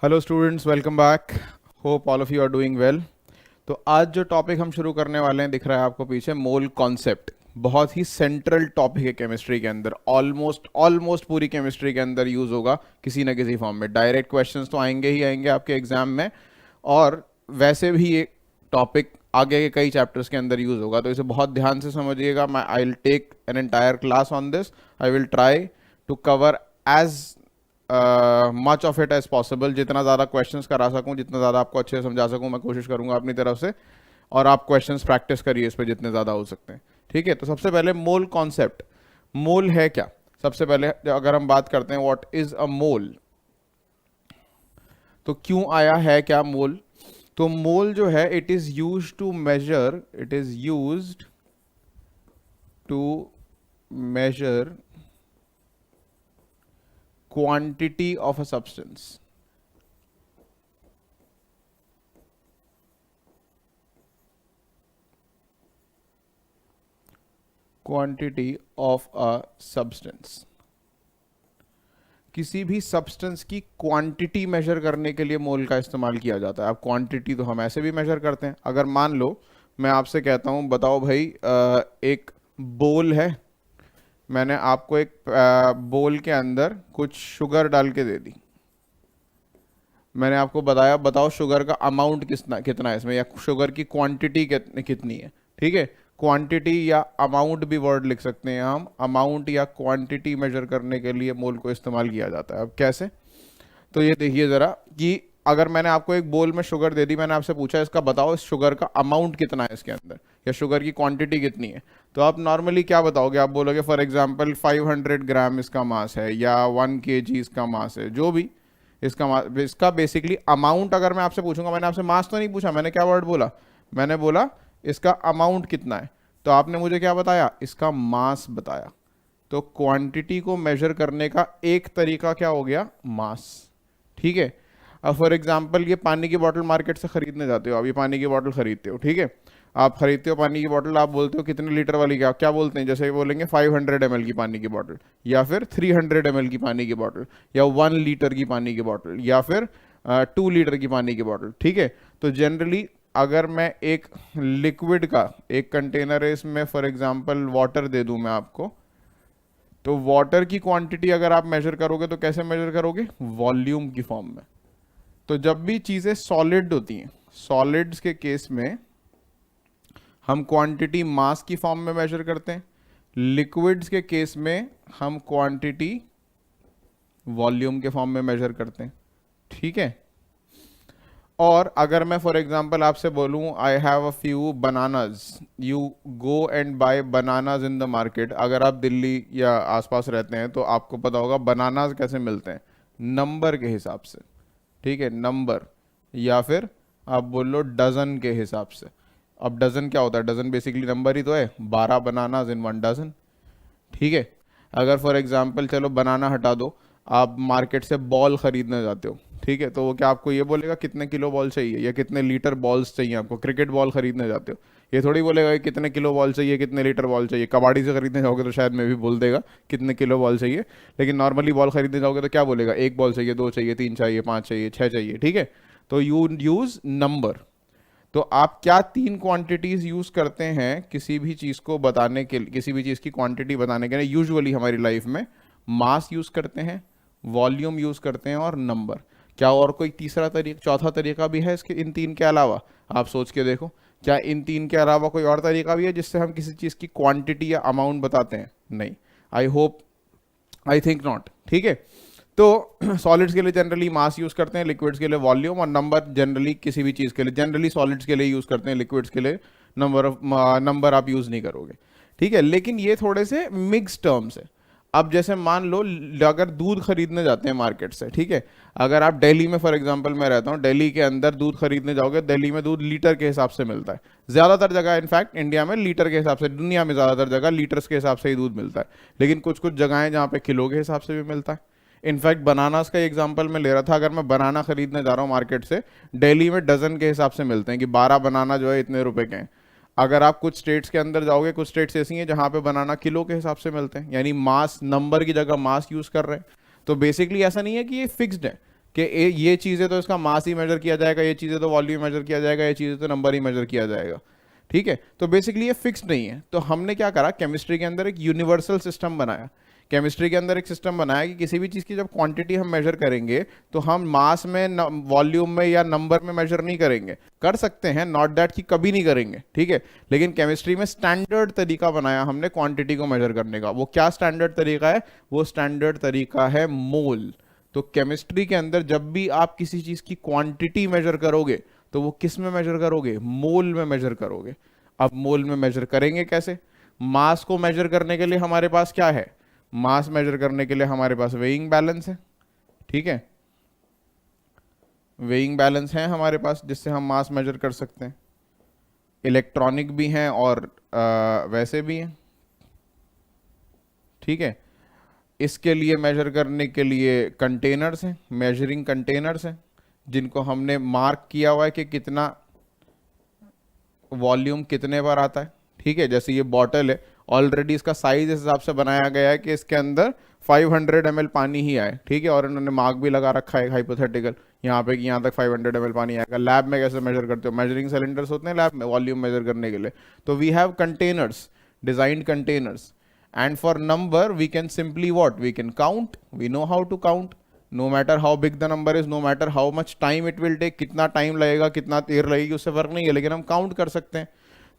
Hello students, welcome back. Hope all of you are doing well. तो आज जो topic हम शुरू करने वाले हैं, दिख रहा है आपको पीछे, मोल कॉन्सेप्ट। बहुत ही सेंट्रल टॉपिक है केमिस्ट्री के अंदर। ऑलमोस्ट ऑलमोस्ट पूरी केमिस्ट्री के अंदर यूज होगा किसी ना किसी फॉर्म में। डायरेक्ट क्वेश्चंस तो आएंगे ही आएंगे आपके एग्जाम में, और वैसे भी ये टॉपिक आगे के कई चैप्टर्स के अंदर यूज होगा। तो इसे बहुत ध्यान से समझिएगा। मैं I will take an entire class on this. I will try to cover as much of it as possible. जितना ज़्यादा क्वेश्चंस करा सकूं, जितना ज़्यादा आपको अच्छे से समझा सकूं, मैं कोशिश करूंगा अपनी तरफ से। और आप क्वेश्चंस प्रैक्टिस करिए इस पे जितने ज़्यादा हो सकते हैं। ठीक है, तो सबसे पहले मोल कॉन्सेप्ट। मोल है क्या? सबसे पहले अगर हम बात करते हैं व्हाट इज अ मोल, तो क्यों आया है क्या मोल? तो मोल जो है, it is use to measure, it is use to measure quantity of a substance. Quantity of a substance. किसी भी सब्सटेंस की क्वांटिटी मेजर करने के लिए मोल का इस्तेमाल किया जाता है। अब क्वांटिटी तो हम ऐसे भी मेजर करते हैं। अगर मान लो मैं आपसे कहता हूं, बताओ भाई, एक बोल है, मैंने आपको एक बोल के अंदर कुछ शुगर डाल के दे दी। मैंने आपको बताया, बताओ शुगर का अमाउंट कितना कितना है इसमें, या शुगर की क्वांटिटी कितनी है। ठीक है, क्वांटिटी या अमाउंट भी वर्ड लिख सकते हैं हम। अमाउंट या क्वांटिटी मेजर करने के लिए मोल को इस्तेमाल किया जाता है। अब कैसे? तो ये देखिए ज़रा कि अगर मैंने आपको एक बोल में शुगर दे दी, मैंने आपसे पूछा इसका बताओ इस शुगर का अमाउंट कितना है इसके अंदर, या शुगर की क्वांटिटी कितनी है, तो आप नॉर्मली क्या बताओगे? आप बोलोगे फॉर एग्जांपल 500 ग्राम इसका मास है, या 1 kg इसका मास है, जो भी इसका बेसिकली अमाउंट। अगर मैं आपसे पूछूंगा, मैंने आपसे मास तो नहीं पूछा, मैंने क्या वर्ड बोला? मैंने बोला इसका अमाउंट कितना है, तो आपने मुझे क्या बताया? इसका मास बताया। तो क्वांटिटी को मेजर करने का एक तरीका क्या हो गया? मास। ठीक है, अब फॉर एग्जांपल ये पानी की बोतल मार्केट से खरीदने जाते हो, आप ये पानी की बोतल खरीदते हो। ठीक है, आप खरीदते हो पानी की बोतल, आप बोलते हो कितने लीटर वाली, क्या बोलते हैं? जैसे बोलेंगे 500 ml की पानी की बोतल, या फिर 300 ml की पानी की बोतल, या 1 लीटर की पानी की बोतल, या फिर 2 लीटर की पानी की बोतल। ठीक है, तो जनरली अगर मैं एक लिक्विड का एक कंटेनर है, इसमें फॉर एग्जांपल वाटर दे दूं मैं आपको, तो वाटर की क्वांटिटी अगर आप मेजर करोगे तो कैसे मेजर करोगे? वॉल्यूम की फॉर्म में। तो जब भी चीजें सॉलिड होती हैं, सॉलिड्स के केस में हम क्वांटिटी मास की फॉर्म में मेजर करते हैं। लिक्विड्स के केस में हम क्वांटिटी वॉल्यूम के फॉर्म में मेजर करते हैं। ठीक है, और अगर मैं फॉर एग्जांपल आपसे बोलूं I have a few bananas, you go and buy bananas in the market. अगर आप दिल्ली या आसपास रहते हैं तो आपको पता होगा बनानाज कैसे मिलते हैं? नंबर के हिसाब से। ठीक है, नंबर, या फिर आप बोल लो डजन के हिसाब से। अब डजन क्या होता है? डजन बेसिकली नंबर ही तो है, 12 बनानाज इन 1 डजन। ठीक है, अगर फॉर एग्जांपल चलो बनाना हटा दो, आप मार्केट से बॉल खरीदने जाते हो। ठीक है, तो वो क्या आपको ये बोलेगा कितने किलो बॉल चाहिए, या कितने लीटर बॉल्स चाहिए आपको? क्रिकेट बॉल खरीदने जाते हो, ये थोड़ी बोलेगा कि कितने किलो बॉल चाहिए, कितने लीटर बॉल चाहिए। कबाड़ी से खरीदने जाओगे तो शायद मैं भी बोल देगा कितने किलो बॉल चाहिए, लेकिन नॉर्मली बॉल खरीदने जाओगे तो क्या बोलेगा? 1 बॉल चाहिए, 2 चाहिए, 3 चाहिए, 5 चाहिए, 6 चाहिए। ठीक है, तो यू यूज नंबर। तो आप क्या 3 क्वांटिटीज यूज करते हैं किसी भी चीज को बताने के लिए, किसी भी चीज की क्वांटिटी बताने के लिए? यूजुअली हमारी लाइफ में मास यूज करते हैं, वॉल्यूम यूज करते हैं, और नंबर। क्या और कोई तीसरा तरीका, चौथा तरीका भी है इसके, इन 3 के अलावा? आप सोच के देखो, क्या इन 3 के अलावा कोई और तरीका भी है जिससे हम किसी चीज की क्वांटिटी या अमाउंट बताते हैं? नहीं, I hope, I think not. ठीक है, तो सॉलिड्स के लिए जनरली मास यूज करते हैं, लिक्विड्स के लिए वॉल्यूम, और नंबर जनरली किसी भी चीज के लिए, जनरली सॉलिड्स के लिए यूज करते हैं, लिक्विड्स के लिए नंबर आप यूज नहीं करोगे। ठीक है, लेकिन ये थोड़े से मिक्स टर्म्स है। अब जैसे मान लो अगर दूध खरीदने जाते हैं मार्केट से, ठीक है, अगर आप दिल्ली में, फॉर एग्जांपल मैं रहता हूँ, दिल्ली के अंदर दूध खरीदने जाओगे, दिल्ली में दूध लीटर के हिसाब से मिलता है। ज्यादातर जगह, इनफैक्ट इंडिया में लीटर के हिसाब से, दुनिया में ज्यादातर जगह लीटर्स के हिसाब से ही दूध मिलता है। लेकिन कुछ कुछ जगह है जहाँ पे किलो के हिसाब से भी मिलता है। इनफैक्ट बनानास का एग्जांपल मैं ले रहा था। अगर मैं बनाना खरीदने जा रहा हूँ मार्केट से, दिल्ली में डजन के हिसाब से मिलते हैं कि 12 बनाना जो है इतने रुपए के हैं। अगर आप कुछ स्टेट्स के अंदर जाओगे, कुछ स्टेट्स ऐसी हैं जहां पे बनाना किलो के हिसाब से मिलते हैं, यानी मास, नंबर की जगह मास यूज कर रहे हैं। तो बेसिकली ऐसा नहीं है कि ये फिक्स्ड है कि ये चीज़ें तो इसका मास ही मेजर किया जाएगा, ये चीज़ें तो वॉल्यूम मेजर किया जाएगा, ये चीज़ें तो नंबर ही मेजर किया जाएगा, ठीक है। तो बेसिकली ये फिक्स नहीं है। तो हमने क्या करा, केमिस्ट्री के अंदर एक यूनिवर्सल सिस्टम बनाया। केमिस्ट्री के अंदर एक सिस्टम बनाया कि किसी भी चीज़ की जब क्वांटिटी हम मेजर करेंगे तो हम मास में, वॉल्यूम में या नंबर में मेजर नहीं करेंगे। कर सकते हैं, नॉट दैट कि कभी नहीं करेंगे, ठीक है, लेकिन केमिस्ट्री में स्टैंडर्ड तरीका बनाया हमने क्वांटिटी को मेजर करने का। वो क्या स्टैंडर्ड तरीका है? वो स्टैंडर्ड तरीका है मोल। तो केमिस्ट्री के अंदर जब भी आप किसी चीज़ की क्वांटिटी मेजर करोगे तो वो किस में मेजर करोगे? मोल में मेजर करोगे। अब मोल में मेजर करेंगे कैसे? मास को मेजर करने के लिए हमारे पास क्या है? मास मेजर करने के लिए हमारे पास वेइंग बैलेंस है, ठीक है, वेइंग बैलेंस है हमारे पास जिससे हम मास मेजर कर सकते हैं। इलेक्ट्रॉनिक भी हैं और वैसे भी हैं, ठीक है। इसके लिए मेजर करने के लिए कंटेनर्स हैं, मेजरिंग कंटेनर्स हैं, जिनको हमने मार्क किया हुआ है कि कितना वॉल्यूम कितने बार आता है, ठीक है। जैसे ये बॉटल है, ऑलरेडी इसका साइज इस हिसाब से बनाया गया है कि इसके अंदर 500 ml पानी ही आए, ठीक है, और इन्होंने मार्क भी लगा रखा है हाइपोथेटिकल यहाँ पे कि यहाँ तक 500 ml पानी आएगा। लैब में कैसे मेजर करते हो? मेजरिंग सिलेंडर्स होते हैं लैब में वॉल्यूम मेजर करने के लिए। तो we have containers, designed containers, and for number we can simply what? We can count, we know how to count, no matter how big the number is, no matter how much time it will take, कितना time लगेगा, कितना देर लगेगी, उससे फर्क नहीं है, लेकिन हम काउंट कर सकते हैं।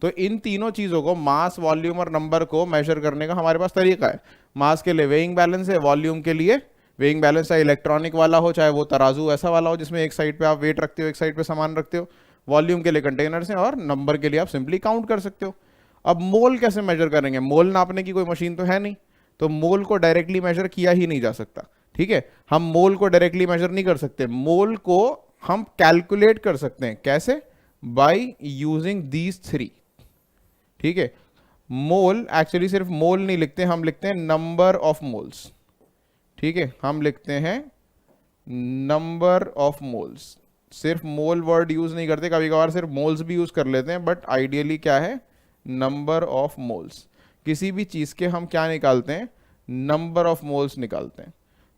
तो इन तीनों चीज़ों को, मास, वॉल्यूम और नंबर को मेजर करने का हमारे पास तरीका है। मास के लिए वेइंग बैलेंस है, वॉल्यूम के लिए वेइंग बैलेंस चाहे इलेक्ट्रॉनिक वाला हो, चाहे वो तराजू ऐसा वाला हो जिसमें एक साइड पे आप वेट रखते हो, एक साइड पे सामान रखते हो। वॉल्यूम के लिए कंटेनर्स हैं और नंबर के लिए आप सिंपली काउंट कर सकते हो। अब मोल कैसे मेजर करेंगे? मोल नापने की कोई मशीन तो है नहीं, तो मोल को डायरेक्टली मेजर किया ही नहीं जा सकता, ठीक है। हम मोल को डायरेक्टली मेजर नहीं कर सकते, मोल को हम कैलकुलेट कर सकते हैं। कैसे? बाय यूजिंग दीज थ्री, ठीक है। मोल, एक्चुअली सिर्फ मोल नहीं लिखते, हम लिखते हैं नंबर ऑफ मोल्स, ठीक है, हम लिखते हैं नंबर ऑफ मोल्स। सिर्फ मोल वर्ड यूज नहीं करते, कभी कभार सिर्फ मोल्स भी यूज कर लेते हैं, बट आइडियली क्या है? Number of moles. किसी भी चीज़ के हम क्या निकालते हैं? नंबर ऑफ मोल्स निकालते हैं।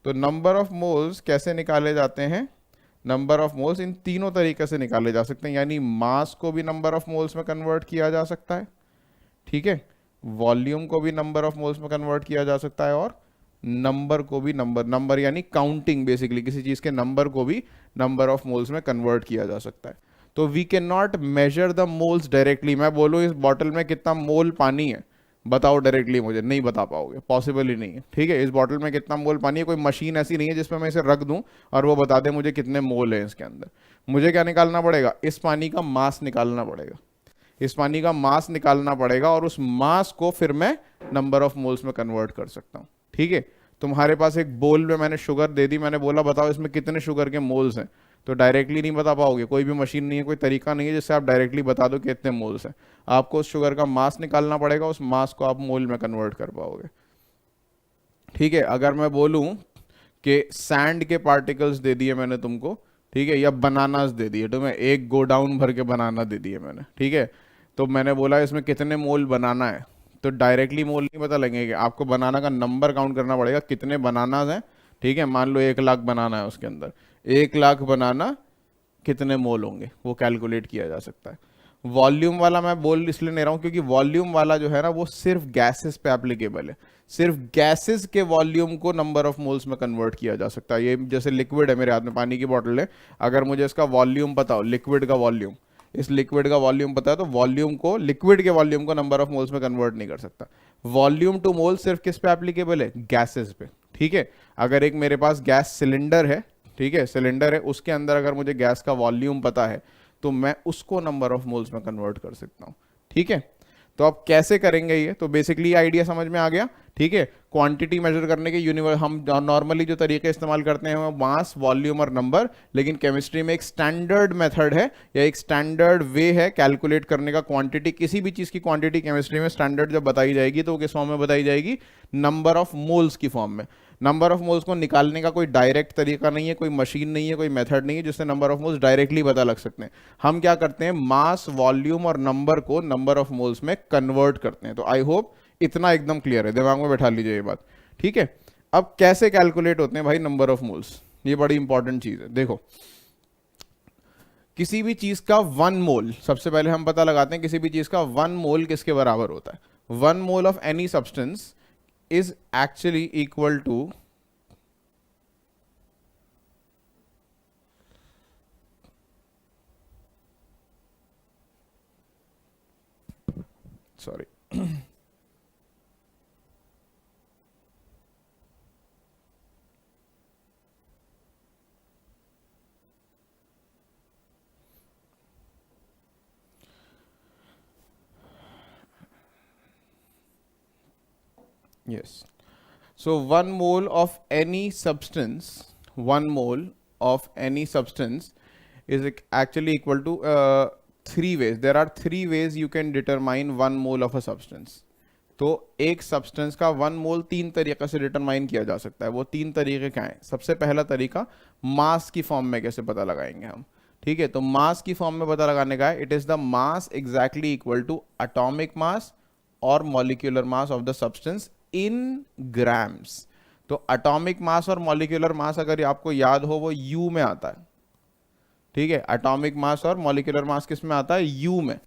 तो नंबर ऑफ मोल्स कैसे निकाले जाते हैं? नंबर ऑफ मोल्स इन तीनों तरीके से निकाले जा सकते हैं, यानी मास को भी नंबर ऑफ मोल्स में कन्वर्ट किया जा सकता है, ठीक है, वॉल्यूम को भी नंबर ऑफ मोल्स में कन्वर्ट किया जा सकता है, और नंबर को भी, नंबर यानी काउंटिंग, बेसिकली किसी चीज़ के नंबर को भी नंबर ऑफ मोल्स में कन्वर्ट किया जा सकता है। तो we can not measure the moles directly. मैं बोलूँ इस बॉटल में कितना मोल पानी है, बताओ डायरेक्टली, मुझे नहीं बता पाओगे, पॉसिबल ही नहीं है, ठीक है। इस बॉटल में कितना मोल पानी है, कोई मशीन ऐसी नहीं है जिसमें मैं इसे रख दूं और वो बता दे मुझे कितने मोल है इसके अंदर। मुझे क्या निकालना पड़ेगा? इस पानी का मास निकालना पड़ेगा, इस पानी का मास निकालना पड़ेगा, और उस मास को फिर मैं नंबर ऑफ मोल्स में कन्वर्ट कर सकता हूँ, ठीक है। तुम्हारे पास एक बोल में मैंने शुगर दे दी, मैंने बोला बताओ इसमें कितने शुगर के मोल्स हैं, तो डायरेक्टली नहीं बता पाओगे, कोई भी मशीन नहीं है, कोई तरीका नहीं है जिससे आप डायरेक्टली बता दो कि इतने मोल्स हैं। आपको उस शुगर का मास निकालना पड़ेगा, उस मास को आप मोल में कन्वर्ट कर पाओगे, ठीक है। अगर मैं बोलूं कि सैंड के पार्टिकल्स दे दिए मैंने तुमको, ठीक है, या बनानास दे दिए, तो मैं एक गोडाउन भर के बनाना दे दिए मैंने, ठीक है, तो मैंने बोला इसमें कितने मोल बनाना है, तो डायरेक्टली मोल नहीं पता लगेगा, आपको बनाना का नंबर काउंट करना पड़ेगा, कितने बनानास हैं, ठीक है। मान लो 1 लाख बनाना है, उसके अंदर 1 लाख बनाना कितने मोल होंगे, वो कैलकुलेट किया जा सकता है। वॉल्यूम वाला मैं बोल इसलिए नहीं रहा हूँ क्योंकि वॉल्यूम वाला जो है ना वो सिर्फ गैसेस पे एप्लीकेबल है, सिर्फ गैसेस के वॉल्यूम को नंबर ऑफ मोल्स में कन्वर्ट किया जा सकता है। ये जैसे लिक्विड है, मेरे हाथ में पानी की बोतल है, अगर मुझे इसका वॉल्यूम पता हो, लिक्विड का वॉल्यूम, इस लिक्विड का वॉल्यूम पता है, तो वॉल्यूम को, लिक्विड के वॉल्यूम को नंबर ऑफ मोल्स में कन्वर्ट नहीं कर सकता। वॉल्यूम टू मोल सिर्फ किस पे एप्लीकेबल है? गैसेस पे, ठीक है। अगर एक मेरे पास गैस सिलेंडर है, ठीक है, सिलेंडर है, उसके अंदर अगर मुझे गैस का वॉल्यूम पता है तो मैं उसको नंबर ऑफ मोल्स में कन्वर्ट कर सकता हूं, ठीक है। तो अब कैसे करेंगे ये? तो बेसिकली आइडिया समझ में आ गया, ठीक है। क्वांटिटी मेजर करने के हम नॉर्मली जो तरीके इस्तेमाल करते हैं वो मास, वॉल्यूम और नंबर, लेकिन केमिस्ट्री में एक स्टैंडर्ड मेथड है या एक स्टैंडर्ड वे है कैलकुलेट करने का क्वांटिटी। किसी भी चीज़ की क्वांटिटी केमिस्ट्री में स्टैंडर्ड जब बताई जाएगी तो वो किस फॉर्म में बताई जाएगी? नंबर ऑफ मोल्स की फॉर्म में। नंबर ऑफ मोल्स को निकालने का कोई डायरेक्ट तरीका नहीं है, कोई मशीन नहीं है, कोई मेथड नहीं है जिससे नंबर ऑफ मोल्स डायरेक्टली पता लग सकते हैं। हम क्या करते हैं? मास, वॉल्यूम और नंबर को नंबर ऑफ मोल्स में कन्वर्ट करते हैं। तो आई होप इतना एकदम क्लियर है, दिमाग में बैठा लीजिए ये बात, ठीक है। अब कैसे कैलकुलेट होते हैं भाई नंबर ऑफ मोल्स? ये बड़ी इंपॉर्टेंट चीज है। देखो, किसी भी चीज का 1 मोल, सबसे पहले हम पता लगाते हैं किसी भी चीज का 1 मोल किसके बराबर होता है। 1 mole of any substance is actually equal to, sorry, yes, so 1 mole of any substance, 1 mole of any substance is actually equal to 3 ways. There are 3 ways you can determine 1 mole of a substance. तो एक substance का 1 मोल 3 तरीके से determine किया जा सकता है। वो 3 तरीके क्या हैं? सबसे पहला तरीका, मास की फॉर्म में कैसे पता लगाएंगे हम। ठीक है, तो मास की फॉर्म में पता लगाने का है, it is the mass exactly equal to atomic mass और molecular mass of the substance in grams. तो एटॉमिक मास और मॉलिक्यूलर मास अगर आपको याद हो वो यू में आता है। ठीक है, एटॉमिक मास और मॉलिक्यूलर मास किस में आता है? यू में।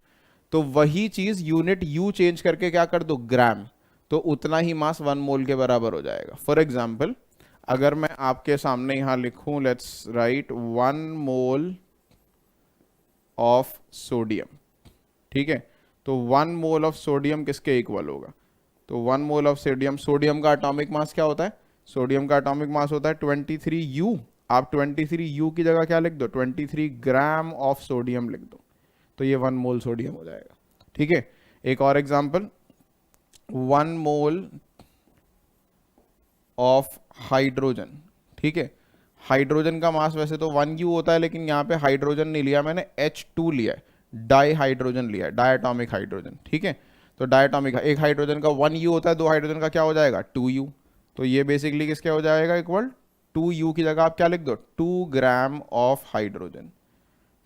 तो वही चीज यूनिट यू चेंज करके क्या कर दो? ग्राम। तो उतना ही मास 1 मोल के बराबर हो जाएगा। फॉर एग्जाम्पल, अगर मैं आपके सामने यहां लिखूं, let's write 1 mole of sodium. ठीक है, तो 1 मोल ऑफ सोडियम किसके इक्वल होगा? तो 1 मोल ऑफ सोडियम, सोडियम का एटॉमिक मास क्या होता है? सोडियम का एटॉमिक मास होता है 23U। आप 23U की जगह क्या लिख दो? 23 ग्राम ऑफ सोडियम लिख दो, तो ये 1 मोल सोडियम हो जाएगा। ठीक है, एक और एग्जांपल, 1 मोल ऑफ हाइड्रोजन। ठीक है, हाइड्रोजन का मास वैसे तो 1U होता है, लेकिन यहाँ पे हाइड्रोजन नहीं लिया मैंने, H2 लिया है, डाई हाइड्रोजन लिया है, डायटॉमिक हाइड्रोजन। ठीक है, तो डायटॉमिक, एक हाइड्रोजन का 1U होता है, 2 हाइड्रोजन का क्या हो जाएगा? 2U। तो ये बेसिकली किसके हो जाएगा? इक्वल 2U की जगह आप क्या लिख दो? 2 ग्राम ऑफ हाइड्रोजन।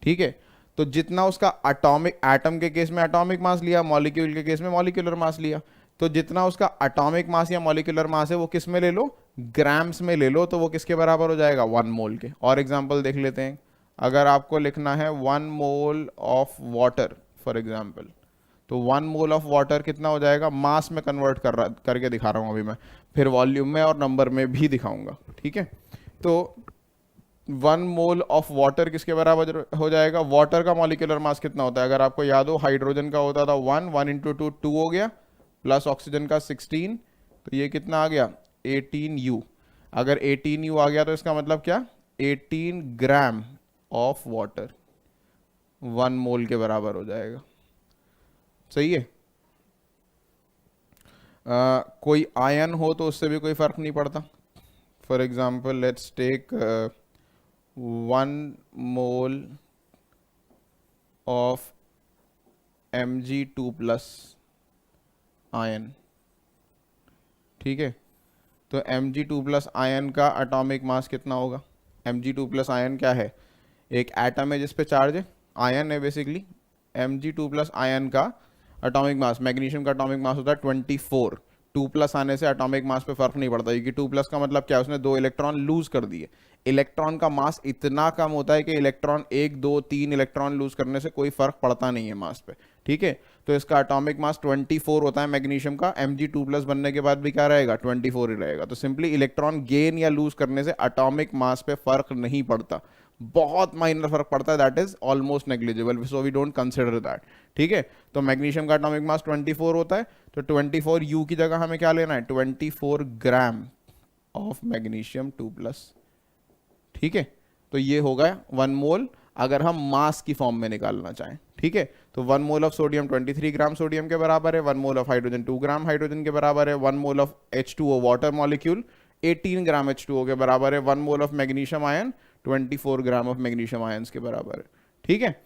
ठीक है, तो जितना उसका एटॉमिक, एटम के केस में एटॉमिक मास लिया, मॉलिक्यूल के केस में मॉलिक्यूलर मास लिया, तो जितना उसका एटॉमिक मास या मॉलिक्यूलर मास है वो किस में ले लो? ग्राम्स में ले लो, तो वो किसके बराबर हो जाएगा? 1 मोल के। और एग्जांपल देख लेते हैं, अगर आपको लिखना है 1 mole of water for example, तो 1 मोल ऑफ वाटर कितना हो जाएगा? मास में कन्वर्ट करके दिखा रहा हूं अभी मैं, फिर वॉल्यूम में और नंबर में भी दिखाऊंगा। ठीक है, तो 1 मोल ऑफ वाटर किसके बराबर हो जाएगा? वाटर का मॉलिक्यूलर मास कितना होता है? अगर आपको याद हो, हाइड्रोजन का होता था 1 इंटू 2 हो गया, प्लस ऑक्सीजन का 16, तो ये कितना आ गया? 18U। अगर 18U आ गया तो इसका मतलब क्या? 18 ग्राम ऑफ वाटर 1 मोल के बराबर हो जाएगा। सही है। कोई आयन हो तो उससे भी कोई फर्क नहीं पड़ता। For example, let's take 1 mole of Mg2+ ion. ठीक है, तो Mg2+ आयन का एटॉमिक मास कितना होगा? Mg2+ आयन क्या है? एक एटम है जिस पे चार्ज है, आयन है बेसिकली। Mg2+ आयन का एटॉमिक मास, मैग्नीशियम का एटॉमिक मास होता है 24। 2+ आने से एटॉमिक मास पे फर्क नहीं पड़ता, क्योंकि 2+ का मतलब क्या है? उसने 2 इलेक्ट्रॉन लूज कर दिए। इलेक्ट्रॉन का मास इतना कम होता है कि इलेक्ट्रॉन 1 2 3 इलेक्ट्रॉन लूज करने से कोई फर्क पड़ता नहीं है मास पे। ठीक है, तो इसका एटॉमिक मास 24 होता है मैग्नीशियम का। Mg2+ बनने के बाद भी क्या रहेगा? 24 ही रहेगा। तो सिंपली इलेक्ट्रॉन गेन या लूज करने से एटॉमिक मास पे फर्क नहीं पड़ता, बहुत माइनर फर्क पड़ता है, that is almost negligible, so we don't consider that. ठीक है, तो मैग्नीशियम का एटॉमिक मास 24 होता है, तो 24U की जगह हमें क्या लेना है? 24 ग्राम ऑफ मैग्नीशियम 2+। ठीक है, तो ये होगा 1 मोल अगर हम मास की फॉर्म में निकालना चाहें। ठीक है, तो 1 mole of sodium 23 gram sodium के बराबर है, 1 mole of hydrogen 2 gram hydrogen के बराबर है, 1 mole of H2O water molecule 18 gram H2O के बराबर है, 1 mole of magnesium ion 24 gram of magnesium ions के बराबर है। ठीक है,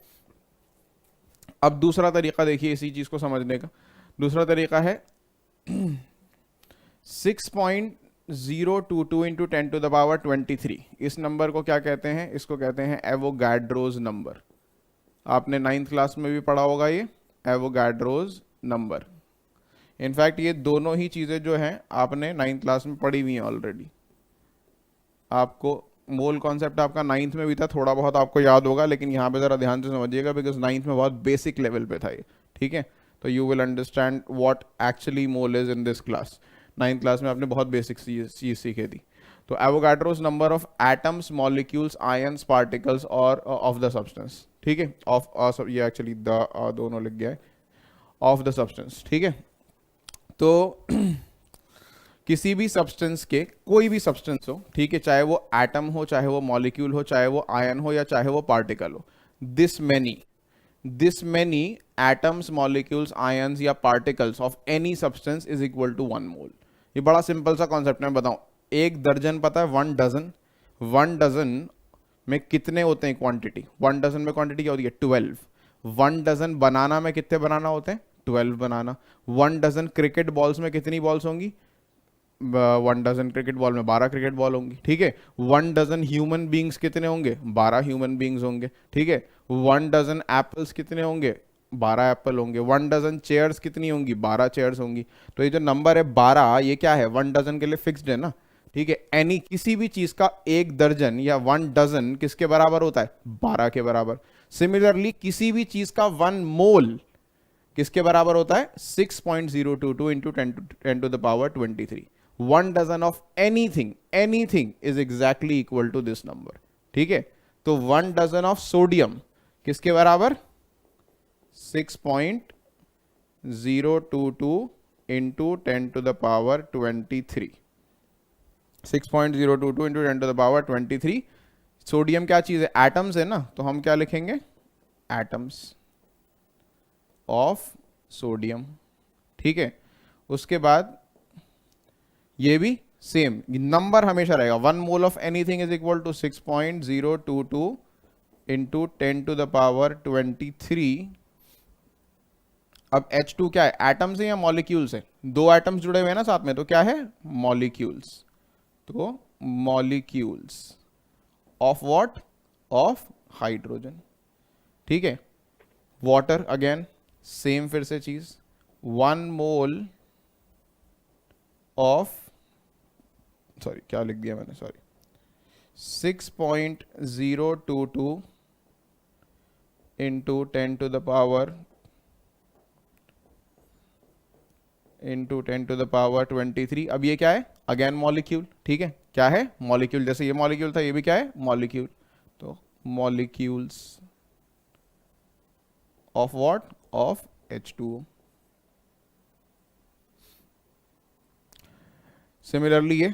अब दूसरा तरीका देखिए इसी चीज को समझने का। दूसरा तरीका है 6.022 इंटू 10⁻23। इस नंबर को क्या कहते हैं? इसको कहते हैं एवोगाड्रोज नंबर। आपने 9th क्लास में भी पढ़ा होगा ये एवोगाड्रोज नंबर। इनफैक्ट ये दोनों ही चीजें जो हैं आपने 9th क्लास में पढ़ी हुई हैं ऑलरेडी। आपको मोल कॉन्सेप्ट आपका 9th में भी था, थोड़ा बहुत आपको याद होगा, लेकिन यहाँ पे ज़रा ध्यान से समझिएगा बिकॉज 9th में बहुत बेसिक लेवल पे था ये, ठीक है। तो you will understand what actually mole is in this class. 9th class में आपने बहुत बेसिक चीज़ सीखी थी। तो Avogadro's number of atoms, molecules, ions, particles और ऑफ द सब्सटेंस, ठीक है। ऑफ ये एक्चुअली द दोनों लिख गया है, ऑफ द सब्सटेंस, ठीक है। तो किसी भी सब्सटेंस के, कोई भी सब्सटेंस हो, ठीक है, चाहे वो एटम हो, चाहे वो मॉलिक्यूल हो, चाहे वो आयन हो या चाहे वो पार्टिकल हो, this many atoms, molecules, ions या particles of any substance is equal to 1 mole. ये बड़ा सिंपल सा कॉन्सेप्ट है, मैं बताऊं। एक दर्जन पता है, 1 डजन, 1 डजन में कितने होते हैं क्वांटिटी? 1 डजन में क्वांटिटी क्या होती है? 12। 1 डजन बनाना में कितने बनाना होते हैं? 12 बनाना। 1 डजन क्रिकेट बॉल्स में कितनी बॉल्स होंगी? 1 डजन क्रिकेट बॉल में 12 क्रिकेट बॉल होंगी, ठीक है। 1 डजन ह्यूमन बींग्स कितने होंगे? 12 ह्यूमन बींग्स होंगे, ठीक है। 1 डजन एप्पल्स कितने होंगे? 12 एप्पल होंगे। 1 डजन चेयर्स कितनी होंगी? 12 चेयर्स होंगी। तो ये जो नंबर है 12, ये क्या है? 1 डजन के लिए फिक्स्ड है ना, ठीक है। एनी किसी भी चीज का एक दर्जन या 1 डजन किसके बराबर होता है? 12 के बराबर। सिमिलरली किसी भी चीज का 1 मोल किसके बराबर होता है? 6.022 into 10 to the power 23। 1 dozen of anything is exactly equal to this number, ठीक है। तो 1 डजन ऑफ सोडियम किसके बराबर? 6.022 into 10 to the power 23। 6.022 into 10 to the power 23। Sodium क्या चीज है? एटम्स है ना, तो हम क्या लिखेंगे? एटम्स ऑफ सोडियम, ठीक है। उसके बाद ये भी सेम नंबर हमेशा रहेगा। 1 mole of anything is equal to 6.022 into 10 to the power 23। अब H2 क्या है? एटम्स है या मॉलिक्यूल्स है? 2 एटम्स जुड़े हुए हैं ना साथ में, तो क्या है? मॉलिक्यूल्स। तो molecules of what? Of hydrogen, ठीक है। वाटर अगेन सेम, फिर से चीज, 1 मोल ऑफ, सॉरी क्या लिख दिया मैंने, sorry, 6.022 into 10 to the power 23। अब ये क्या है? अगेन मॉलिक्यूल, ठीक है। क्या है? मॉलिक्यूल। जैसे ये मॉलिक्यूल था, ये भी क्या है? मॉलिक्यूल। तो molecules of what? Of H2O। Similarly ये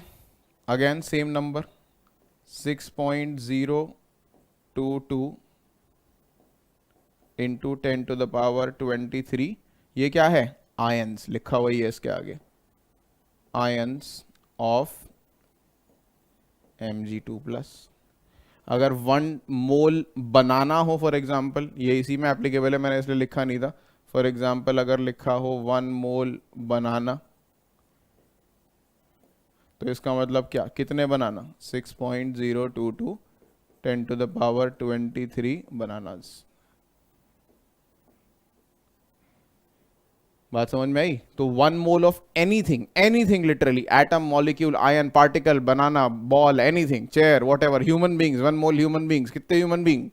again same number 6.022 into 10 to the power 23। ये क्या है? आयंस, लिखा हुआ ही है इसके आगे, आयंस ऑफ Mg2+। अगर 1 मोल बनाना हो, फॉर एग्जांपल, ये इसी में एप्लीकेबल है, मैंने इसलिए लिखा नहीं था। फॉर एग्जांपल अगर लिखा हो 1 मोल बनाना, तो इसका मतलब क्या? कितने बनाना? 6.022 10 टू द पावर 23 बनानास। बात समझ में आई? तो 1 mole of anything literally, atom, molecule, ion, particle, banana, ball, anything, chair, whatever, human beings, 1 mole human beings, कितने human being?